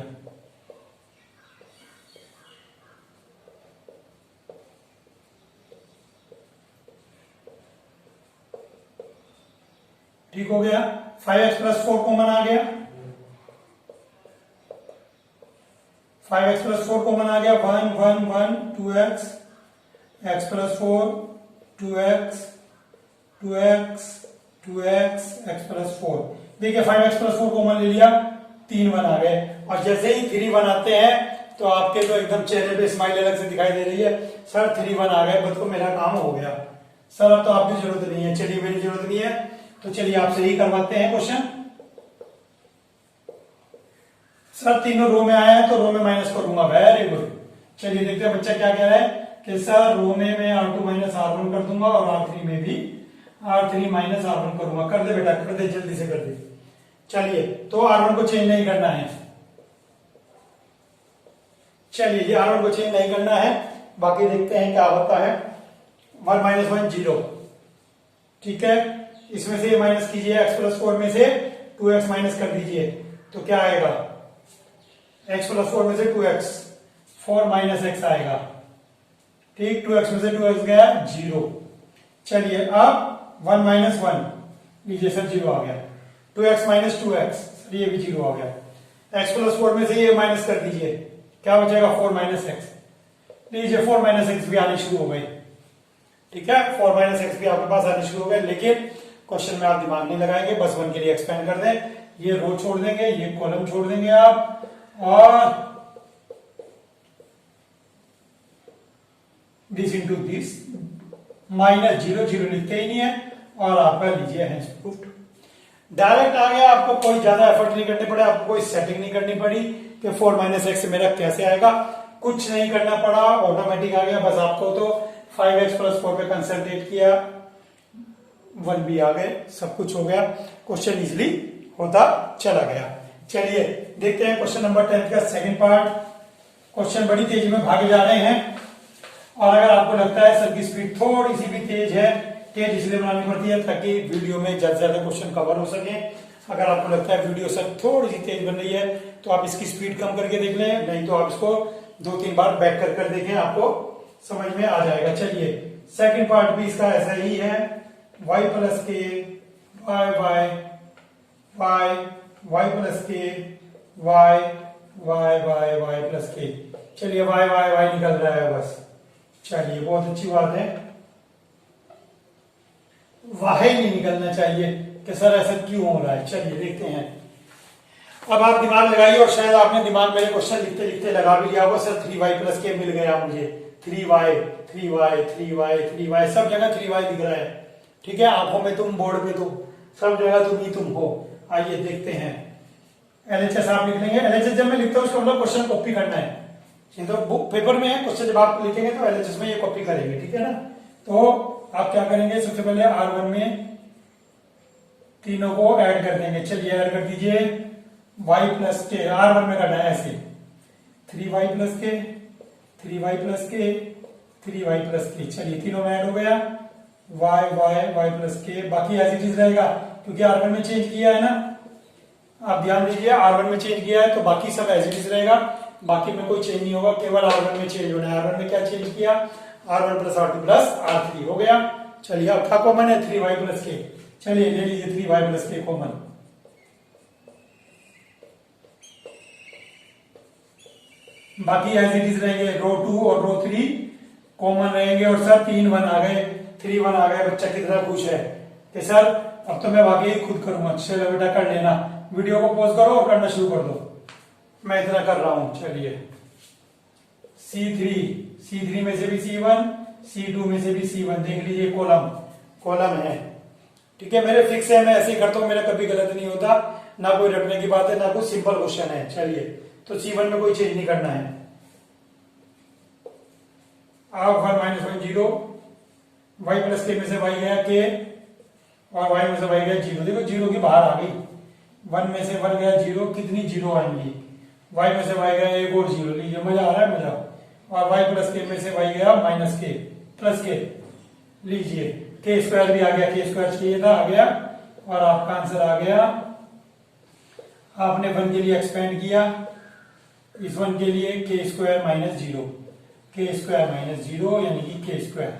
[SPEAKER 1] ठीक हो गया। 5x प्लस 4 कॉमन आ गया, 5x प्लस 4 कॉमन आ गया, 1 1 1 2x, x plus 4 2x 2x 2x x plus 4। देखिए 5x प्लस 4 कॉमन ले लिया, 3 1 आ गए। और जैसे ही 3 1 आते हैं तो आपके तो एकदम चेहरे पे स्माइल अलग से दिखाई दे रही है, सर 3 1 आ गए, बस को मेरा काम हो गया सर, अब तो आपकी जरूरत नहीं है। चलिए मेरी जरूरत नहीं है, तो चलिए आपसे ही करवाते हैं क्वेश्चन। सर तीनों रो में आया है तो रो में माइनस करूंगा, वेरी गुड। चलिए देखते हैं बच्चा क्या कह रहा है। कि सर रो में मैं R2 माइनस R1 कर दूंगा और R3 में भी R3 माइनस R1 करूंगा। कर दे बेटा, कर दे, जल्दी से कर दे। चलिए, तो R1 को चेंज नहीं करना है। चलिए, ये R1 को चेंज नहीं करना है। बाकी देखते हैं क्या होता है। 1 माइनस 1 0, ठीक है। इसमें से माइनस कीजिए, x प्लस 4 में से 2x माइनस कर दीजिए, तो क्या आएगा? x प्लस 4 में से 2x, 4 माइनस x आएगा, ठीक। 2x में से 2x गया 0। चलिए, अब 1 माइनस 1 लीजिए सर, 0 आ गया। 2x माइनस 2x, सर ये भी 0 आ गया। x प्लस 4 में से ये माइनस कर दीजिए, क्या बचेगा? 4 माइनस x। लीजिए 4 माइनस एक्स भी आनी शुरू हो गई, ठीक है। 4 माइनस एक्स भी आपके पास आनी शुरू हो गए, लेकिन क्वेश्चन में आप दिमाग नहीं लगाएंगे, बस 1 के लिए एक्सपेंड कर दें। ये रो छोड़ देंगे, ये कॉलम छोड़ देंगे आप, और दिस इंटू दिस, माइनस 0 0 लिखते ही नहीं है, और आपका लीजिए हैंस प्रूफ्ड। डायरेक्ट आ गया, आपको कोई ज्यादा एफर्ट नहीं करने पड़े, आपको कोई सेटिंग नहीं करनी पड़ी कि 4 माइनस एक्स मेरा कैसे आएगा, कुछ नहीं करना पड़ा, ऑटोमेटिक आ गया। बस आपको तो 5x प्लस 4 पे कंसंट्रेट किया, 1 भी आ गए, सब कुछ हो गया, क्वेश्चन इजिली होता चला गया। चलिए देखते हैं क्वेश्चन नंबर 10 का सेकंड पार्ट। क्वेश्चन बड़ी तेजी में भागे जा रहे हैं, और अगर आपको लगता है सर की स्पीड थोड़ी सी भी तेज है, तेज इसलिए बनानी पड़ती है ताकि वीडियो में ज्यादा से ज्यादा क्वेश्चन कवर हो सके। अगर आपको लगता है वीडियो सर थोड़ी सी तेज बन रही है, तो आप इसकी स्पीड कम करके देख लें, नहीं तो आप इसको 2-3 बार बैक कर देखें, आपको समझ में आ जाएगा। चलिए, सेकंड पार्ट भी इसका ऐसा ही है, y plus K Y Y Y Y plus K Y Y Y Y plus K. चलिए, वाई वाई वाई निकल रहा है बस, चलिए बहुत अच्छी बात है। वाई नहीं निकलना चाहिए कि सर ऐसा क्यों हो रहा है। चलिए देखते हैं। अब आप दिमाग लगाइए, और शायद आपने दिमाग मेरे क्वेश्चन लिखते लिखते लगा भी लिया होगा, सर 3y प्लस के मिल गया मुझे, 3y 3y 3y 3y, सब जगह 3y दिख रहा है, ठीक है। आंखों में तुम, बोर्ड पे तुम, सब जगह तुम ही तुम हो। आइए देखते हैं। एलएचएस आप लिख लेंगे। एलएचएस जब मैं लिखता हूँ, उसका मतलब क्वेश्चन कॉपी करना है। ये तो बुक पेपर में है, क्वेश्चन जब आप लिखेंगे तो एलएचएस में ये कॉपी करेंगे, ठीक है ना। तो आप क्या करेंगे, सबसे पहले R1 में तीनों को ऐड कर देंगे। चलिए ऐड कर दीजिए, y प्लस के, R1 में करना है ऐसे, 3y प्लस के 3y प्लस के 3y प्लस के। चलिए तीनों में ऐड हो गया, y y y प्लस के। बाकी एज इट इज रहेगा, क्योंकि R1 में चेंज किया है ना, आप ध्यान दीजिए, R1 में चेंज किया है तो बाकी सब एज इट इज रहेगा, बाकी में कोई चेंज नहीं होगा, केवल R1 में चेंज होना है। R1 में क्या चेंज किया, R1 plus R2 plus R3 हो गया। चलिए, अब क्या कॉमन है, 3y प्लस के। चलिए ले लीजिए 3y प्लस के कॉमन। बाकी एज इट इज रहेंगे, रो 2 और रो 3 कॉमन रहेंगे, और सर 3 1 आ गए, 3 1 आ गए। बच्चा कितना खुश है कि सर अब तो मैं वाकई खुद करूंगा। चलो बेटा कर लेना, वीडियो को पॉज करो और करना शुरू कर दो, मैं इतना कर रहा हूं। चलिए, C3 में से भी C1, C2 में से भी C1, देख लीजिए कॉलम है, ठीक है। मेरे फिक्स है, मैं ऐसे ही करता हूं, मेरा कभी गलत नहीं होता, ना कोई रटने की बात है, ना कोई सिंपल क्वेश्चन है। चलिए, तो C1 में कोई चेंज नहीं करना है। अब 1 माइनस 1 0, y प्लस के में से y गया के, और y में से y गया 0। देखो 0 की बाहर आ गई, 1 में से 1 गया 0, कितनी 0 आएंगी, y में से y गया एक और 0। लीजिए, मजा आ रहा है, मजा। और y प्लस के में से y गया माइनस के प्लस के, लीजिए के स्क्वायर भी आ गया, के स्क्वायर चाहिए था, आ गया, और आपका आंसर आ गया। आपने 1 के लिए एक्सपेंड किया, इस 1 के लिए के स्क्वायर माइनस 0, के स्क्वायर माइनस 0 यानी कि के स्क्वायर,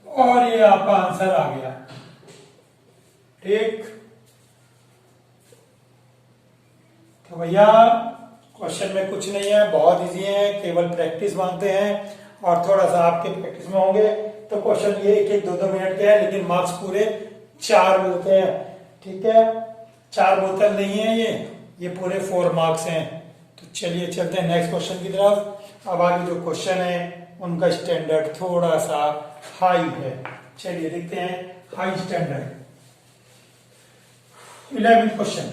[SPEAKER 1] और ये आपका आंसर आ गया, ठीक। तो भैया क्वेश्चन में कुछ नहीं है, बहुत इजी है, केवल प्रैक्टिस मांगते हैं, और थोड़ा सा आपके प्रैक्टिस में होंगे तो क्वेश्चन ये 1-1 2-2 मिनट के है, लेकिन मार्क्स पूरे 4 मिलते हैं, ठीक है। 4 बोतल नहीं है ये पूरे 4 मार्क्स हैं। तो चलिए चलते हैं नेक्स्ट क्वेश्चन की तरफ। अब आगे जो क्वेश्चन है उनका स्टैंडर्ड थोड़ा सा हाई है, चलिए देखते हैं हाई स्टैंडर्ड। 11th क्वेश्चन,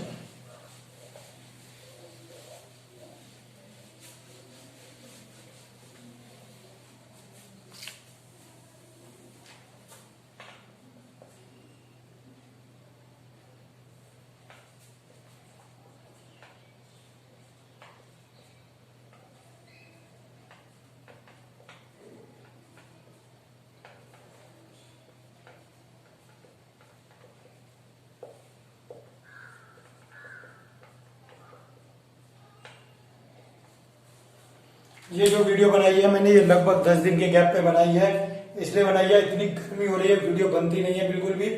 [SPEAKER 1] ये जो वीडियो बनाई है मैंने, ये लगभग 10 दिन के गैप पे बनाई है। इसलिए बनाई है, इतनी गर्मी हो रही है, वीडियो बनती नहीं है बिल्कुल भी।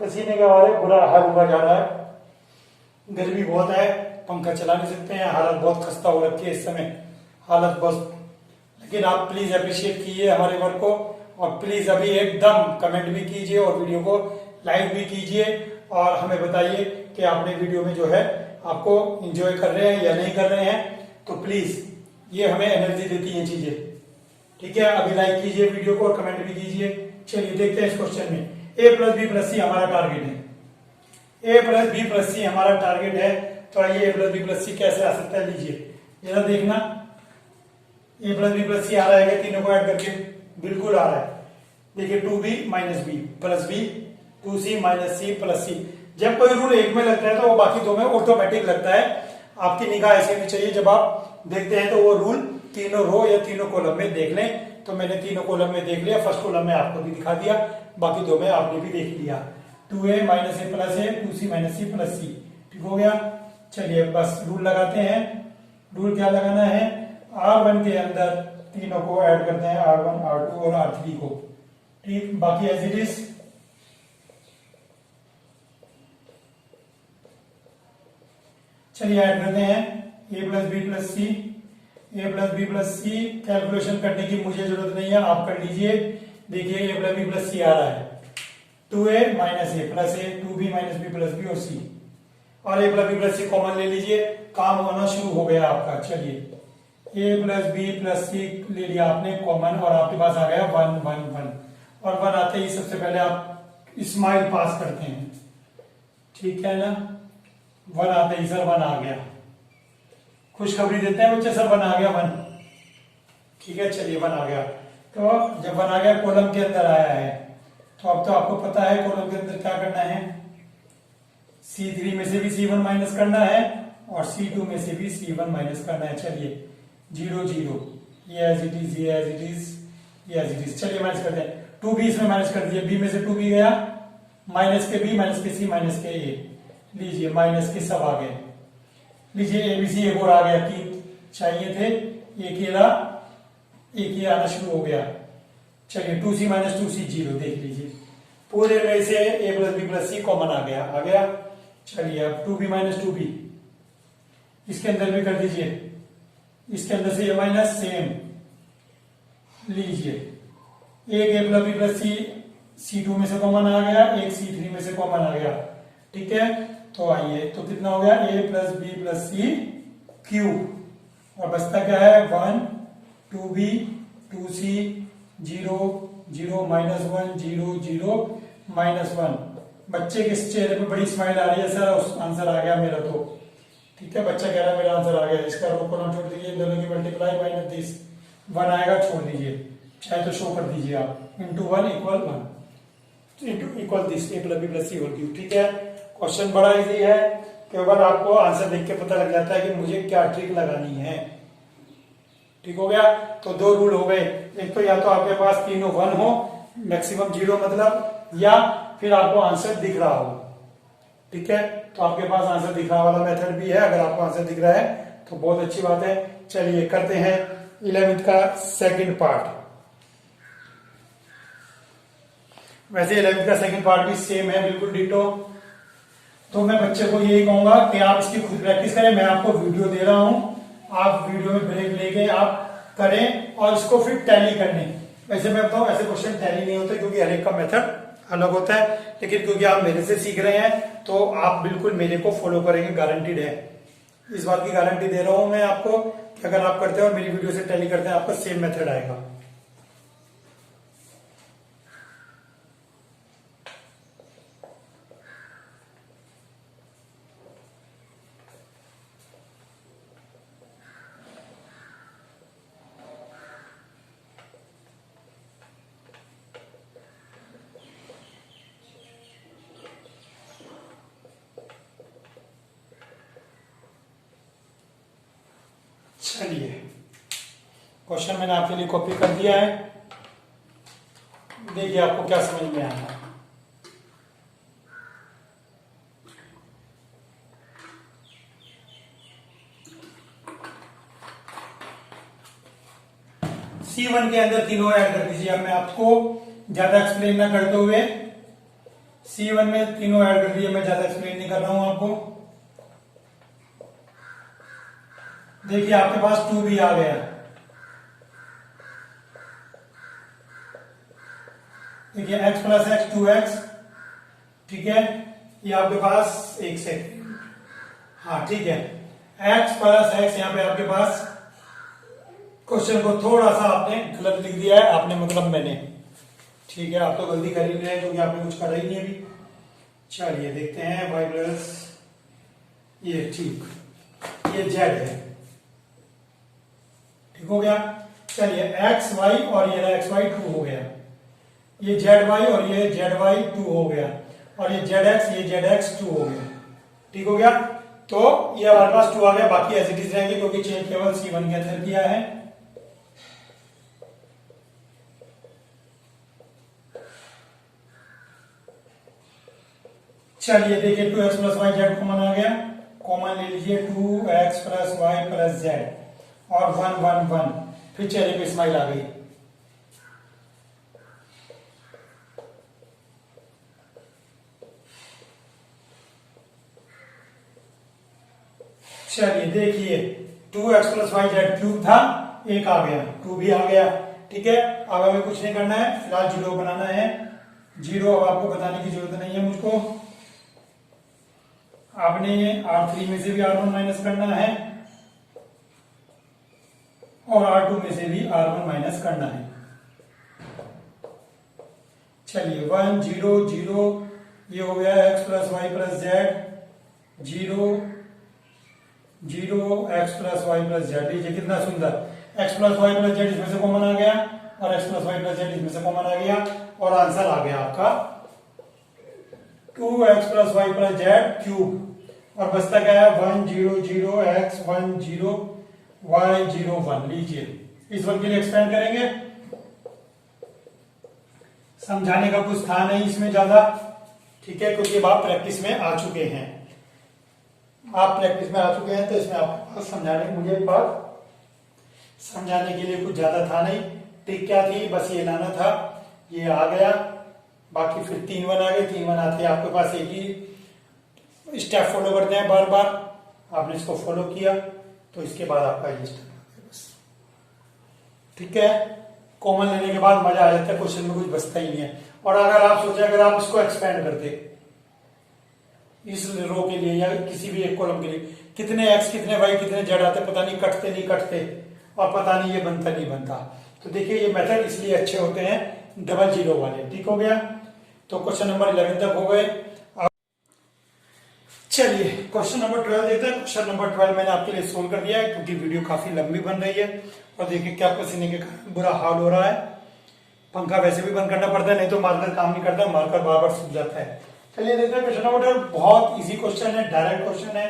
[SPEAKER 1] पसीने के मारे बुरा हाल हुआ जा रहा है, गर्मी बहुत है, पंखा चला नहीं सकते हैं, हालत बहुत खस्ता हो रखी है इस समय, हालत बस। लेकिन आप प्लीज अप्रिशिएट कीजिए हमारे वर्क को, और प्लीज अभी एकदम कमेंट भी कीजिए और वीडियो को लाइक भी कीजिए, और हमें बताइए कि आपने वीडियो में जो है आपको एंजॉय कर रहे हैं या नहीं कर रहे हैं। तो प्लीज ये हमें एनर्जी देती है चीजें, ठीक है। अभी लाइक कीजिए वीडियो को और कमेंट भी कीजिए। चलिए देखते हैं इस क्वेश्चन में। a प्लस बी प्लस सी हमारा टारगेट है, a प्लस बी प्लस सी हमारा टारगेट है। तो आइए a प्लस बी प्लस सी कैसे आ सकता है, लीजिए जरा देखना। a plus B plus c आ रहा है क्या तीनों को ऐड करके? बिल्कुल आ रहा है। देखिए 2b minus B plus B, 2c minus C plus C. जब कोई रूल एक में लगता है तो वो बाकी दो में ऑटोमेटिक लगता है। आपकी निगाह ऐसी होनी चाहिए जब आप देखते हैं तो वो रूल तीनों रो या तीनों कॉलम में देख लें। तो मैंने तीनों कॉलम में देख लिया, फर्स्ट कॉलम में आपको भी दिखा दिया, बाकी दो में आपने भी देख लिया। 2a minus a plus A, 2c minus C plus सी, ठीक हो गया। चलिए बस रूल लगाते हैं। रूल क्या लगाना है, R1 के अंदर तीनों को ऐड करते हैं, R1 R2 और R3 को, ठीक। बाकी एज इट इज चलिए ऐड करते हैं। a plus B plus c, a plus B plus c. Calculation करने की मुझे जरूरत नहीं है, आप कर लीजिए। देखिए a plus B plus c आ रहा है, 2a minus a plus a, 2b minus B plus B और c, और a plus B plus C common ले लीजिए, काम होना शुरू हो गया आपका। चलिए a प्लस बी प्लस सी ले लिया आपने कॉमन, और आपके पास आ गया 1 1 1, और 1 आते ही सबसे पहले आप स्माइल पास करते हैं, ठीक है ना। 1 आते ही सर 1 आ गया, खुशखबरी देते हैं बच्चे, सर 1 आ गया 1, ठीक है। चलिए 1 आ गया। तो जब 1 आ गया कॉलम के अंदर आया है, तो अब तो आपको पता है कॉलम के अंदर क्या करना है, C3 में से भी C1 माइनस करना है और C2 में से भी C1 माइनस करना है। चलिए 0 0, ये एज इट इज, ये एज इट इज, ये एज इट इज। चलिए माइनस करते हैं। 2b इसमें माइनस कर दिए, b में से 2b गया, माइनस के b माइनस के c माइनस के a, लीजिए माइनस के सब आ गए। लीजिए एबीसी एक और आ गया, 3 चाहिए थे, एक ही आना शुरू हो गया। चलिए 2c माइनस 2c 0, देख लीजिए पूरे में से a plus B plus C common आ गया, आ गया। चलिए अब 2b माइनस 2b इसके अंदर भी कर दीजिए, इसके अंदर से ये माइनस सेम, लीजिए एक a plus B plus c C2 में से कॉमन आ गया, एक C3 में से कॉमन आ गया, ठीक है। तो आइए, तो कितना हो गया, a plus B plus c cube, और बचता क्या है 1 2b 2c 0 0 माइनस 1 0 0 माइनस 1। बच्चे के चेहरे पे बड़ी स्माइल आ रही है, सर उस आंसर आ गया मेरा, तो ठीक है। बच्चा कह रहा है मेरा आंसर आ गया, इसका रो कॉलम छोड़ दीजिए, दोनों की मल्टीप्लाई माइनस दिस 1 आएगा, छोड़ दीजिए, चाहे तो शो कर दीजिए आप, into 1 equal 1 into equal this a plus B plus c whole cube, ठीक है। क्वेश्चन बड़ा इजी है, केवल आपको आंसर देख के पता लग जाता है कि मुझे क्या ट्रिक लगानी है, ठीक हो गया। तो 2 रूल हो गए, एक तो या तो आपके पास तीनों 1 हो, मैक्सिमम 0 मतलब, या फिर आपको आंसर दिख रहा हो, ठीक है। तो आपके पास आंसर दिख रहा वाला मेथड भी है, अगर आपको आंसर दिख रहा है तो बहुत अच्छी बात है। चलिए करते हैं 11th का सेकंड पार्ट। वैसे 11th का सेकंड पार्ट भी सेम है, बिल्कुल डिटो। तो मैं बच्चे को यही कहूंगा कि आप इसकी खुद प्रैक्टिस करें, मैं आपको वीडियो दे रहा हूं, आप वीडियो में ब्रेक लेके आप करें और इसको फिर टैली करने। वैसे मैं बताऊं ऐसे क्वेश्चन टैली नहीं होते क्योंकि हर एक का मेथड अलग होता है, लेकिन क्योंकि आप मेरे से सीख रहे हैं तो आप बिल्कुल मेरे को फॉलो करेंगे, गारंटीड है। इस बात की गारंटी दे रहा हूं मैं आपको कि अगर आप करते हो और मेरी वीडियो से टैली करते हैं, आपका सेम मेथड आएगा। चलिए क्वेश्चन मैंने आपके लिए कॉपी कर दिया है, देखिए आपको क्या समझ में आया। C1 के अंदर तीनों ऐड कर दीजिए। अब मैं आपको ज्यादा एक्सप्लेन ना करते हुए C1 में तीनों ऐड कर दिए, मैं ज्यादा एक्सप्लेन नहीं कर रहा हूं आपको। देखिए आपके पास 2 भी आ गया। देखिए x प्लस एक्स 2x, ठीक है, ये आपके पास एक सेकंड, हाँ ठीक है, x प्लस एक्स यहाँ पे आपके पास क्वेश्चन को थोड़ा सा आपने गलत लिख दिया है, आपने मतलब मैंने, ठीक है, आप तो गलती कर ही नहीं रहे क्योंकि आपने कुछ करा ही नहीं अभी। चलिए देखते हैं y प्लस ये, ठीक, ये z है, ठीक हो गया। चलिए x y और ये x y 2 हो गया, ये जेड वाई और ये जेड वाई 2 हो गया, और ये जेड एक्स, ये जेड एक्स 2 हो गया, ठीक हो गया। तो ये हमारे पास 2 आ गया, बाकी एज इट इज रहेंगे क्योंकि चेंज केवल C1 के अंदर किया है। चलिए देखिए 2x plus Y Z common आ गया, कॉमन ले लीजिए 2x plus y plus Z और 1 1 1, फिर चेहरे पे स्माइल आ गई। चलिए देखिए 2x plus Y Z cube था, एक आ गया, 2 भी आ गया, ठीक है। अब हमें कुछ नहीं करना है, फिलहाल 0 बनाना है। 0 अब आपको बताने की जरूरत नहीं है मुझको, आपने R3 में से भी R1 माइनस करना है और R2 में से भी R1 माइनस करना है। चलिए 1 0 0, ये हो गया x plus y plus z, 0 0 x plus y plus z, लीजिए कितना सुंदर, x plus y plus z इसमें से कॉमन आ गया और x plus y plus z इसमें से कॉमन आ गया और आंसर आ गया आपका 2x plus y plus z cube, और बचता क्या है 1 0 0 x 1 0 y 0 1। लीजिए इस वन के लिए एक्सपेंड करेंगे, समझाने का कुछ था नहीं इसमें ज्यादा, ठीक है, क्योंकि अब आप प्रैक्टिस में आ चुके हैं, आप प्रैक्टिस में आ चुके हैं, तो इसमें आपको समझाने, मुझे एक बात समझाने के लिए कुछ ज्यादा था नहीं। टिक क्या थी, बस ये लाना था, ये आ गया, बाकी फिर 3 1 आ गए, 3 1 आते हैं आपके पास एक ही स्टेप फॉलो करते हैं बार बार, आपने इसको फॉलो किया तो इसके बाद आपका ये स्टेप आ गया बस, ठीक है। कॉमन लेने के बाद मजा आ जाता है, क्वेश्चन में कुछ बचता ही नहीं है। और अगर आप सोचे अगर आप इसको एक्सपेंड करते इस रो के लिए या किसी भी एक कॉलम के लिए, कितने x कितने y कितने z आते, पता नहीं कटते नहीं कटते, और पता नहीं ये बनता नहीं बनता। तो देखिए ये मेथड इसलिए अच्छे होते हैं डबल जीरो वाले, ठीक हो गया। तो क्वेश्चन नंबर 11 तक हो गए। चलिए क्वेश्चन नंबर 12 देखते हैं। क्वेश्चन नंबर 12 मैंने आपके लिए सोल्व कर दिया है क्योंकि वीडियो काफी लंबी बन रही है, और देखिए क्या पसीने के कारण बुरा हाल हो रहा है। पंखा वैसे भी बंद करना पड़ता है, नहीं तो मार्कर काम नहीं करता, मार्कर बार बार सूख जाता है। चलिए देखते हैं क्वेश्चन नंबर 12। बहुत इजी क्वेश्चन है, डायरेक्ट क्वेश्चन है।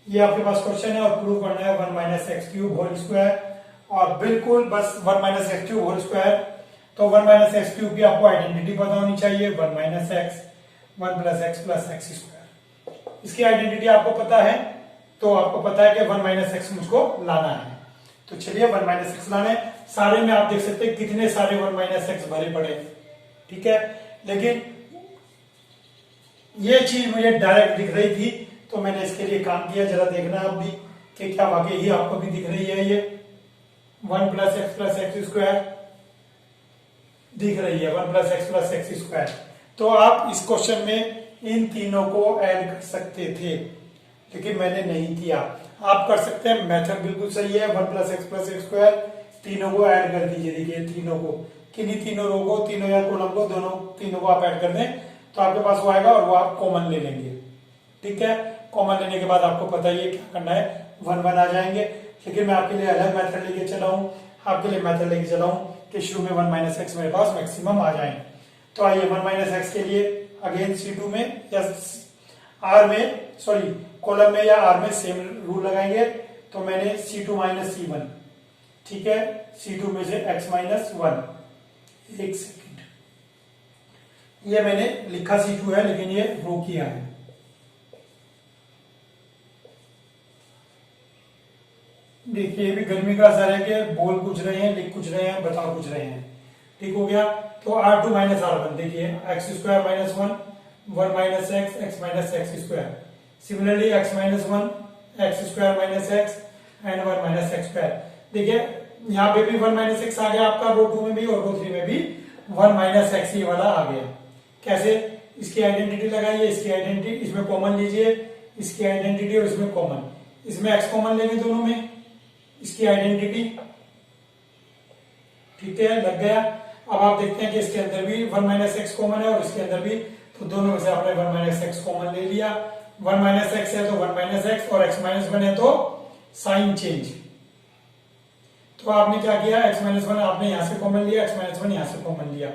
[SPEAKER 1] ये आपके पास क्वेश्चन है और प्रूव करना है 1 minus x cube whole square, और बिल्कुल बस 1 minus x cube whole square. तो 1 माइनस एक्स क्यूब की आपको आइडेंटिटी पता होनी चाहिए, 1 minus x 1 plus X square. इसकी आइडेंटिटी आपको पता है, तो आपको पता है कि 1 माइनस एक्स मुझको लाना है। तो चलिए 1 माइनस एक्स लाने, सारे में आप देख सकते हैं कितने सारे 1 माइनस एक्स भरे पड़े, ठीक है। लेकिन ये चीज मुझे डायरेक्ट दिख रही थी तो मैंने इसके लिए काम किया। जरा देखना आप भी कि क्या वाकई ही आपको भी दिख रही है, ये 1 प्लस एक्स स्क्वायर दिख रही है, 1 प्लस एक्स स्क्वायर। तो आप इस क्वेश्चन में इन तीनों को ऐड कर सकते थे, लेकिन मैंने नहीं किया। आप कर सकते हैं, मेथड बिल्कुल सही है। 1 प्लस एक्स स्क्वायर, तीनों को ऐड कर दीजिए। देखिए तीनों को, किन्हीं तीनों रो को, तीनों या कॉलम को, दोनों तीनों को आप ऐड कर दें तो आपके पास वो आएगा, और वो आप कॉमन ले लेंगे, ठीक है। कॉमन लेने के बाद आपको पता ही है क्या करना है, 1 1 आ जाएंगे। लेकिन मैं आपके लिए अलग मेथड लेके चला हूं, आपके लिए मेथड लेके चला हूं कि शुरू में 1 माइनस एक्स मेरे पास मैक्सिमम आ जाए। तो आइए 1 माइनस एक्स के लिए अगेन C2 में या R में, सॉरी कॉलम में या R में सेम रूल लगाएंगे। तो मैंने C2 माइनस C1, ठीक है, C2 में से x माइनस 1, एक सेकेंड, ये मैंने लिखा C2 है लेकिन ये रो किया है। देखिए ये भी गर्मी का असर है कि बोल कुछ रहे हैं, लिख कुछ रहे हैं, बता कुछ रहे हैं। ठीक हो गया। तो R2 माइनस R1 देखिए x square minus one, one minus X minus X square. Similarly x minus one, x square minus x and one minus X square. देखिए यहाँ पे भी वन माइनस एक्स आ गया आपका रो 2 में भी, और रो 3 में भी वन माइनस एक्स ये वाला आ गया। कैसे? इसकी आइडेंटिटी लगाइए, इसकी आइडेंटिटी, इसमें कॉमन लीजिए, इसकी आइडेंटिटी और इसमें कॉमन, इसमें एक्स कॉमन लेंगे दोनों में, इसकी आइडेंटिटी। ठीक है, लग गया। अब आप देखते हैं कि इसके अंदर भी वन माइनस एक्स कॉमन है और इसके अंदर भी, तो दोनों में से आपने वन माइनस एक्स कॉमन ले लिया। वन माइनस एक्स है तो वन माइनस एक्स, और एक्स माइनस वन है तो साइन चेंज। तो आपने क्या किया, एक्स माइनस वन आपने यहां से कॉमन लिया, एक्स माइनस वन यहां से कॉमन लिया।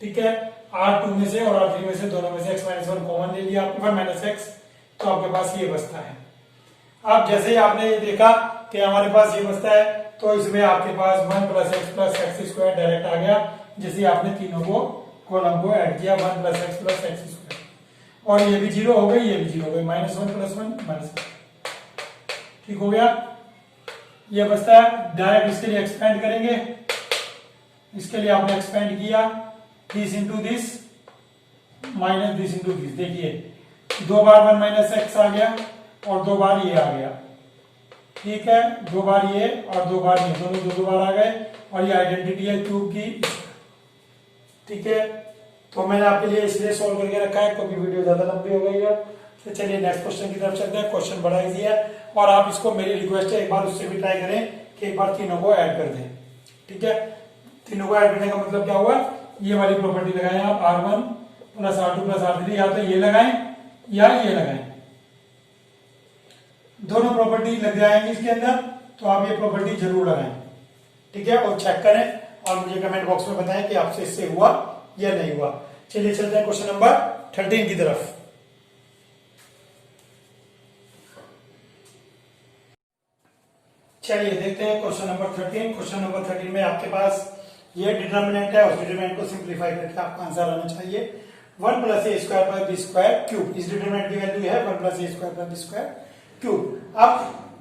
[SPEAKER 1] ठीक है, R2 में से और R3 में से, दोनों में से एक्स माइनस वन कॉमन ले लिया, वन माइनस एक्स, तो आपके पास ये बचता है। अब जैसे ही आपने ये देखा कि हमारे पास ये बचता है, तो इसमें आपके पास one plus X square direct आ गया, जैसे आपने तीनों को कॉलम को ऐड किया, वन प्लस एक्स स्क्वायर, और ये भी जीरो हो गई, ये भी जीरो हो गई, minus one plus one minus. ठीक हो गया। ये बचता है, डायरेक्ट इसके लिए एक्सपेंड करेंगे। इसके लिए आपने एक्सपेंड किया, this into this minus this into this. देखिए दो बार वन माइनस एक्स आ गया और दो बार ये आ गया। ठीक है, दो बार ये और दो बार ये, दोनों दो बार आ गए, और ये आइडेंटिटी है क्यूब की। ठीक है, तो मैंने आपके लिए इसलिए सोल्व करके रखा है क्योंकि वीडियो ज्यादा लंबी हो गई है। तो चलिए नेक्स्ट क्वेश्चन की तरफ चलते हैं। क्वेश्चन बड़ा इजी है, और आप इसको, मेरी रिक्वेस्ट है एक बार उससे भी ट्राई करें कि एक बार तीनों को ऐड कर दें। ठीक है, तीनों को ऐड करने का मतलब क्या हुआ, ये वाली प्रॉपर्टी लगाएं आप, R1 plus R2 plus R3, या तो ये लगाएं या ये लगाएं, दोनों प्रॉपर्टी लग जाएंगी इसके अंदर, तो आप ये प्रॉपर्टी जरूर लगाएं। ठीक है, और चेक करें और मुझे कमेंट बॉक्स में बताएं कि आपसे इससे हुआ या नहीं हुआ। चलिए चलते हैं क्वेश्चन नंबर 13 की तरफ। चलिए देखते हैं क्वेश्चन नंबर 13। क्वेश्चन नंबर 13 में आपके पास ये डिटर्मिनेंट है, उस डिटर्मिनेंट को सिंप्लीफाई करके आपका आंसर आना चाहिए one plus A square by b square cube. इस डिटर्मिनेंट की वैल्यू है one plus A square by b square cube. अब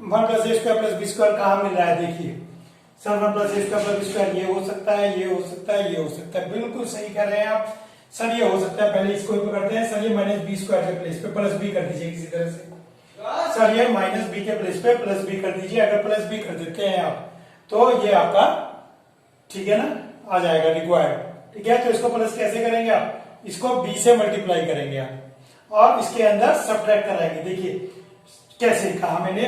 [SPEAKER 1] वन प्लस ए स्क्वायर प्लस बी स्क्वायर कहां मिल रहा है, देखिए सर वन प्लस ए स्क्वायर प्लस बी स्क्वायर ये हो सकता है, ये हो सकता है, ये हो सकता है। बिल्कुल सही कह रहे हैं आप सर, ये हो सकता है। पहले इसको करते हैं सर, ये माइनस बी स्क्वायर के प्लेस पे प्लस बी कर दीजिए किसी तरह से। सर ये माइनस बी के प्लेस पे प्लस बी कर दीजिए। अगर प्लस बी कर देते हैं आप तो ये आपका, ठीक है ना, आ जाएगा रिक्वायर्ड। ठीक है, तो इसको प्लस कैसे करेंगे आप, इसको बी से मल्टीप्लाई करेंगे आप और इसके अंदर सब्ट्रैक्ट कराएंगे। देखिए कैसे कहा मैंने,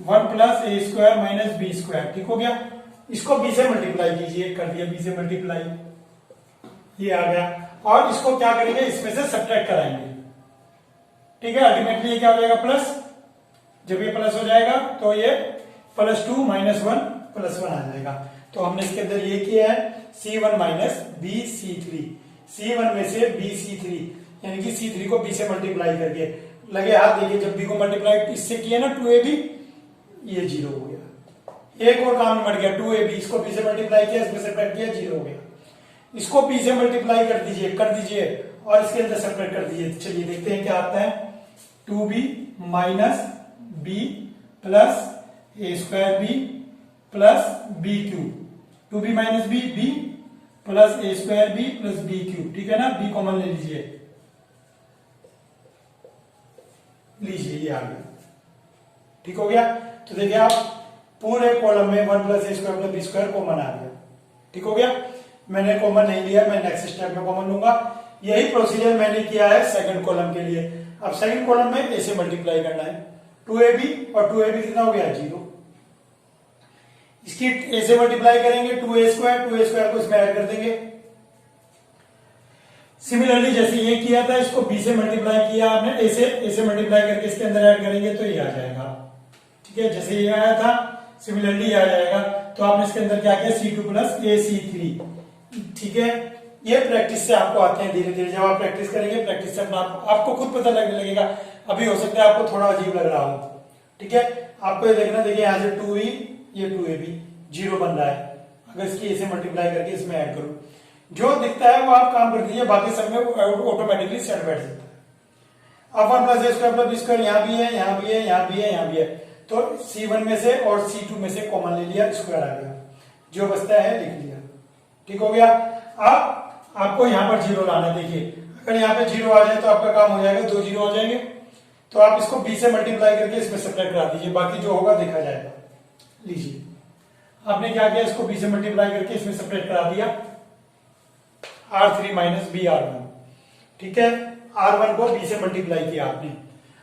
[SPEAKER 1] वन प्लस ए स्क्वायर माइनस बी स्क्वायर। ठीक हो गया, इसको बी से मल्टीप्लाई कीजिए, कर दिया बी से मल्टीप्लाई, ये आ गया। और इसको क्या करेंगे, इसमें से सब्ट्रैक्ट कराएंगे। ठीक है, अल्टीमेटली ये क्या हो जाएगा प्लस, जब ये प्लस हो जाएगा तो ये plus two minus one plus one आ जाएगा। तो हमने इसके अंदर ये किया है C1 minus B C3, C1 में से बी C3, यानी कि C3 को बी से मल्टीप्लाई करके लगे हाथ। देखिए जब बी को मल्टीप्लाई इससे किया ना 2ab, ये जीरो हो गया। एक और काम बढ़ गया 2ab, इसको बी से मल्टीप्लाई किया, इसमें सब्ट्रैक्ट किया, जीरो हो गया। इसको बी से मल्टीप्लाई कर दीजिए और इसके अंदर सब्ट्रैक्ट कर दीजिए। चलिए देखते हैं क्या आता है, 2b माइनस बी प्लस ए square B plus B cube. 2b minus B, B plus ए square B plus B cube. ठीक है ना, बी कॉमन ले लीजिए, ये आ गया। ठीक हो गया, तो देखिए आप पूरे कॉलम में वन प्लस ए square plus B square common आ गया। ठीक हो गया, मैंने कॉमन नहीं लिया, मैं नेक्स्ट स्टेप में कॉमन लूंगा। यही प्रोसीजर मैंने किया है सेकंड कॉलम के लिए। अब सेकंड कॉलम में ए से मल्टीप्लाई करना है, 2ab और 2ab कितना हो गया, जीरो। इसकी ए से मल्टीप्लाई करेंगे 2a स्क्वायर को इसमें ऐड कर देंगे। सिमिलरली जैसे ये किया था, इसको b से मल्टीप्लाई किया आपने, ए से मल्टीप्लाई करके इसके अंदर ऐड करेंगे तो ये आ जाएगा। ठीक है, जैसे ये आया था सिमिलरली आ जाएगा। तो आपने इसके अंदर क्या किया, C2 प्लस ए C3। ठीक है, ये प्रैक्टिस से आपको आते हैं धीरे धीरे। जब आप प्रैक्टिस करेंगे, प्रैक्टिस से आपको खुद पता लगने लगेगा। अभी हो सकता है आपको थोड़ा अजीब लग रहा हो। ठीक है, आपको ये देखना, देखिए यहाँ से 2e, ये 2ab, जीरो बन रहा है। अगर इसकी ए से मल्टीप्लाई करके इसमें ऐड करूं, जो दिखता है वो आप काम कर दीजिए, बाकी सब में ऑटोमेटिकली सेट बैठ जाता है। अब वन प्लस ए स्क्वायर प्लस बी स्क्वायर यहाँ भी है, यहाँ भी है, यहाँ भी है, यहाँ भी है। तो C1 में से और C2 में से कॉमन ले लिया, स्क्वायर आ गया, जो बचता है लिख लिया। ठीक हो गया। अब आपको यहाँ पर जीरो लाना है। देखिए अगर यहाँ पे जीरो आ जाए तो आपका काम हो जाएगा, 2 जीरो आ जाएंगे तो आप इसको b से मल्टीप्लाई करके इसमें सब्ट्रैक्ट करा दीजिए, बाकी जो होगा देखा जाएगा। लीजिए आपने क्या किया, इसको b से मल्टीप्लाई करके इसमें सब्ट्रैक्ट करा दिया, R3 माइनस बी R1। ठीक है, R1 को b से मल्टीप्लाई किया आपने।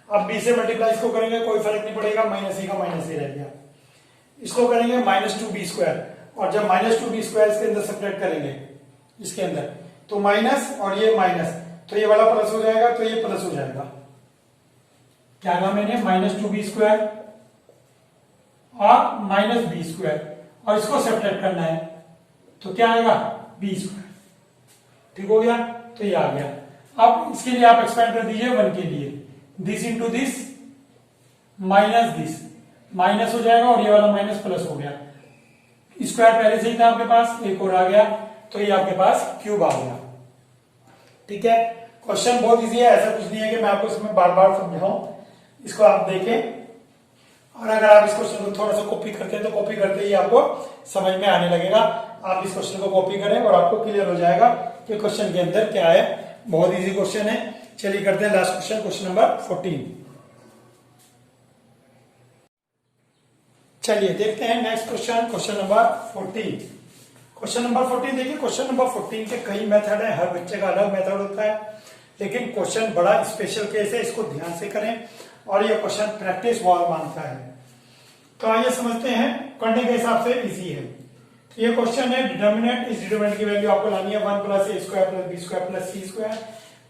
[SPEAKER 1] अब b से मल्टीप्लाई इसको करेंगे कोई फर्क नहीं पड़ेगा, माइनस ए का माइनस ए रह गया। इसको करेंगे -2b², और जब -2b² इसके अंदर सब्ट्रैक्ट करेंगे इसके अंदर, तो माइनस और ये माइनस, तो ये वाला प्लस हो जाएगा, तो ये प्लस हो जाएगा। क्या कहा मैंने, -2b² और -b², और इसको सब्ट्रैक्ट करना है तो क्या आएगा, b²। ठीक हो गया, तो ये आ गया। अब इसके लिए आप एक्सपेंड कर दीजिए 1 के लिए, this into this minus this, minus हो जाएगा और ये वाला माइनस प्लस हो गया। स्क्वायर पहले से ही था आपके पास, एक और आ गया, तो ये आपके पास क्यूब आ गया। ठीक है, क्वेश्चन बहुत इजी है, ऐसा कुछ नहीं है कि मैं आपको इसमें बार बार समझाऊं। इसको आप देखें, और अगर आप इस क्वेश्चन को थोड़ा सा कॉपी करते हैं तो कॉपी करते ही आपको समझ में आने लगेगा। आप इस क्वेश्चन को कॉपी करें और आपको क्लियर हो जाएगा कि क्वेश्चन के अंदर क्या है। बहुत इजी क्वेश्चन है। चलिए करते हैं लास्ट क्वेश्चन, क्वेश्चन नंबर 14। चलिए देखते हैं next question, question number 14। Question number 14 देखिए, क्वेश्चन नंबर 14 के कई मेथड है, हर बच्चे का अलग मेथड होता है, लेकिन क्वेश्चन बड़ा स्पेशल केस है, इसको ध्यान से करें, और ये क्वेश्चन प्रैक्टिस वाला मांगता है। तो आइए समझते हैं, करने के हिसाब से इजी है। ये क्वेश्चन है डिटर्मिनेंट, इस डिटर्मिनेंट की वैल्यू आपको लानी है 1 + a² + b² + c²।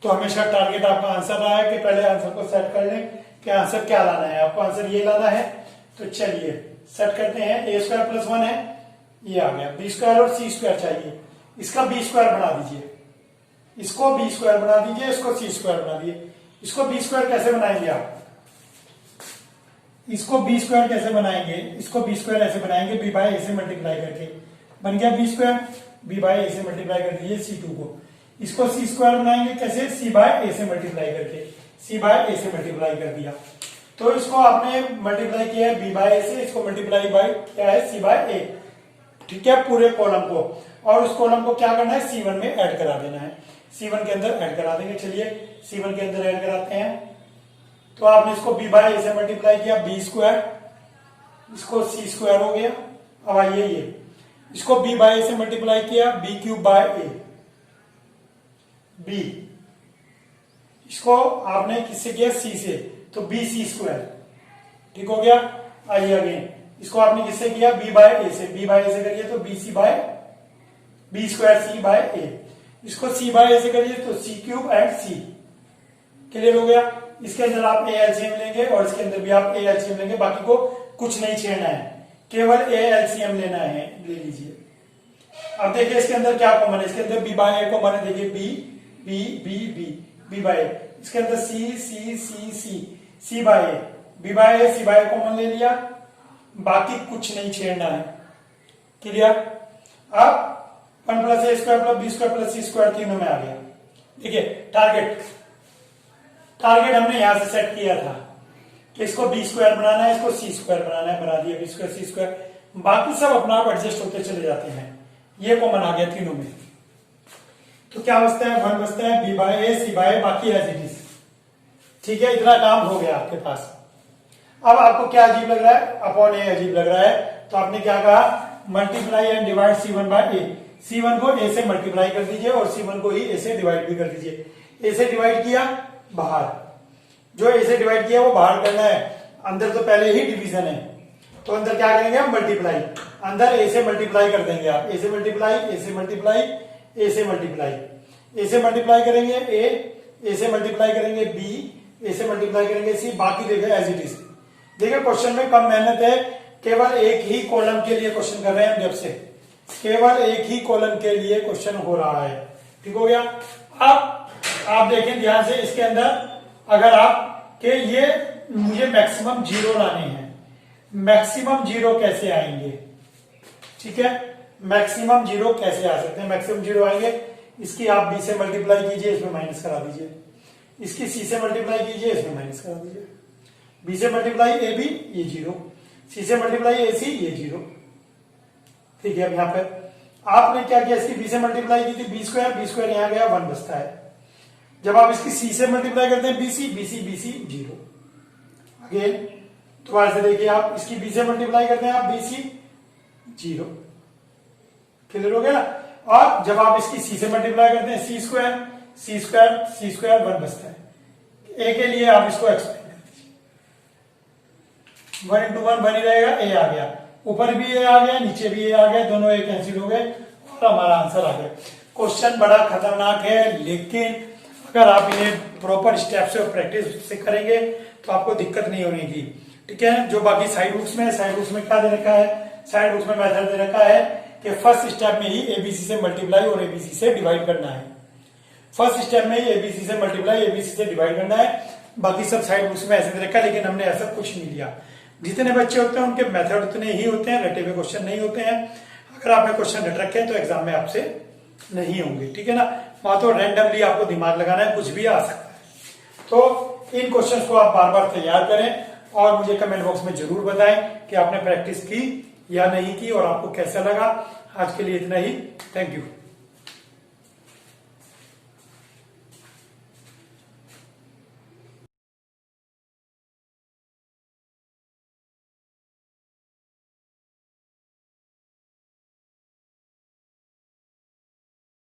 [SPEAKER 1] तो हमेशा टारगेट आपका आंसर रहा है कि पहले आंसर को सेट कर लें कि आंसर क्या लाना है, आपको आंसर ये लाना है। तो चलिए सेट करते हैं, a² + 1 है, ये आ गया, b² और c² चाहिए, इसका b² बना दीजिए, इसको b² बना दीजिए, इसको c² बना दीजिए। इसको b² कैसे बनाएंगे आप, इसको b² कैसे बनाएंगे, इसको b² ऐसे बनाएंगे, b/a से मल्टीप्लाई करके, बन गया b², b/a से मल्टीप्लाई कर दीजिए c2 को। इसको c² बनाएंगे कैसे, c/a से मल्टीप्लाई करके, c/a से मल्टीप्लाई कर दिया। तो इसको आपने मल्टीप्लाई किया है b/a से, इसको मल्टीप्लाई बाय क्या है, c/a। ठीक है, पूरे कॉलम को, और उस कॉलम को क्या करना है, c1 में ऐड करा देना है, c1 के अंदर ऐड करा देंगे। चलिए c1 के अंदर ऐड कराते हैं। तो आपने इसको b/a से मल्टीप्लाई किया, b², इसको c² हो गया। अब आइए ये, इसको b/a से मल्टीप्लाई किया, b³/a, b, इसको आपने किससे किया, c से, तो bc²। ठीक हो गया। आइए अगेन, इसको आपने किससे किया, b/a से, b/a से करिए तो b²c/a, इसको c/a से करिए तो c³ एंड c। क्लियर हो गया। इसके अंदर आप a LCM लेंगे और इसके अंदर भी आप a LCM लेंगे, बाकी को कुछ नहीं छेड़ना है, केवल a LCM लेना है, ले लीजिए। अब देखिए इसके अंदर क्या कॉमन है, इसके अंदर b/a कॉमन है, देखिए b/a, इसके अंदर c c/a, b/a कॉमन ले लिया, बाकी कुछ नहीं छेड़ना है। क्लियर। अब 1 + a² + b² + c² तीनों में आ गया। देखिए टारगेट हमने यहां से सेट किया था कि इसको b² बनाना है, इसको c² बनाना है, बना दिया b² c², बाकी सब अपना आप एडजस्ट होते चले जाते हैं। ये कॉमन आ गया तीनों में, तो क्या बचता है, 1 बचता है, b/a c/a, बाकी एज इट इज। ठीक है, इतना काम हो गया आपके पास। अब आपको क्या अजीब लग रहा है, अपॉन a अजीब लग रहा है, तो आपने क्या कहा, multiply and divide c1/a, c1 को a से मल्टीप्लाई कर दीजिए और c1 को ही a से डिवाइड भी कर दीजिए। a से डिवाइड किया बाहर, जो a से डिवाइड किया वो बाहर करना है, अंदर तो पहले ही डिवीजन है, तो अंदर क्या करेंगे हम, मल्टीप्लाई, अंदर a से मल्टीप्लाई कर देंगे आप, a से मल्टीप्लाई, a से मल्टीप्लाई, a से मल्टीप्लाई, a से मल्टीप्लाई करेंगे a से मल्टीप्लाई करेंगे b, a से मल्टीप्लाई करेंगे c, बाकी देखिए एज इट इज। देखिए क्वेश्चन में कम मेहनत है, केवल एक ही कॉलम के लिए क्वेश्चन कर रहे हैं, जब से केवल एक ही कॉलम के लिए क्वेश्चन हो रहा है। ठीक हो गया। अब आप देखें ध्यान से, इसके अंदर अगर आप के ये मुझे मैक्सिमम 0 लाने हैं, मैक्सिमम 0 कैसे आएंगे, ठीक है, मैक्सिमम 0 कैसे आ सकते हैं, मैक्सिमम 0 आएंगे, इसकी आप b से मल्टीप्लाई कीजिए, इसमें माइनस करा दीजिए, इसकी c से मल्टीप्लाई कीजिए, इसमें माइनस करा दीजिए, बी से मल्टीप्लाई ए बी, ये 0, सी से मल्टीप्लाई ए सी, ये 0। ठीक है, अब यहाँ पे आपने क्या किया, इसकी बी से मल्टीप्लाई की थी, बी स्क्वायर यहाँ गया 1 बचता है। जब आप इसकी सी से मल्टीप्लाई करते हैं बीसी, बी सी 0। अगेन दोबारा से देखिए, आप इसकी बी से मल्टीप्लाई करते हैं आप बीसी 0। क्लियर हो गया। और जब आप इसकी सी से मल्टीप्लाई करते हैं सी स्क्वायर 1 बचता है। ए के लिए आप इसको एक्सप्लेन कर दीजिए, 1 into 1 1 ही रहेगा, ए आ गया, ऊपर भी ए आ गया, नीचे भी ए आ गया, दोनों ए कैंसिल हो गए और हमारा आंसर आ गया। क्वेश्चन बड़ा खतरनाक है, लेकिन अगर आप इन्हें प्रॉपर स्टेप से और प्रैक्टिस से करेंगे तो आपको दिक्कत नहीं होगी। ठीक है, जो बाकी साइड बुक्स में क्या दे रखा है, साइड बुक्स में मेथड दे रखा है कि फर्स्ट स्टेप में ही एबीसी से मल्टीप्लाई और एबीसी से डिवाइड करना है। फर्स्ट स्टेप में ही एबीसी से मल्टीप्लाई एबीसी से डिवाइड करना है। बाकी सब साइड बुक्स में ऐसे दे रखा है, लेकिन हमने ऐसा कुछ नहीं लिया। जितने बच्चे होते हैं उनके मेथड उतने ही होते हैं, रटे हुए क्वेश्चन नहीं होते हैं। अगर आपने क्वेश्चन रट रखे हैं तो एग्जाम में आपसे नहीं होंगे। ठीक है ना, वहां तो रैंडमली आपको दिमाग लगाना है, कुछ भी आ सकता है। तो इन क्वेश्चंस को आप बार बार तैयार करें और मुझे कमेंट बॉक्स में जरूर बताएं कि आपने प्रैक्टिस की या नहीं की और आपको कैसा लगा। आज के लिए इतना ही, थैंक यू।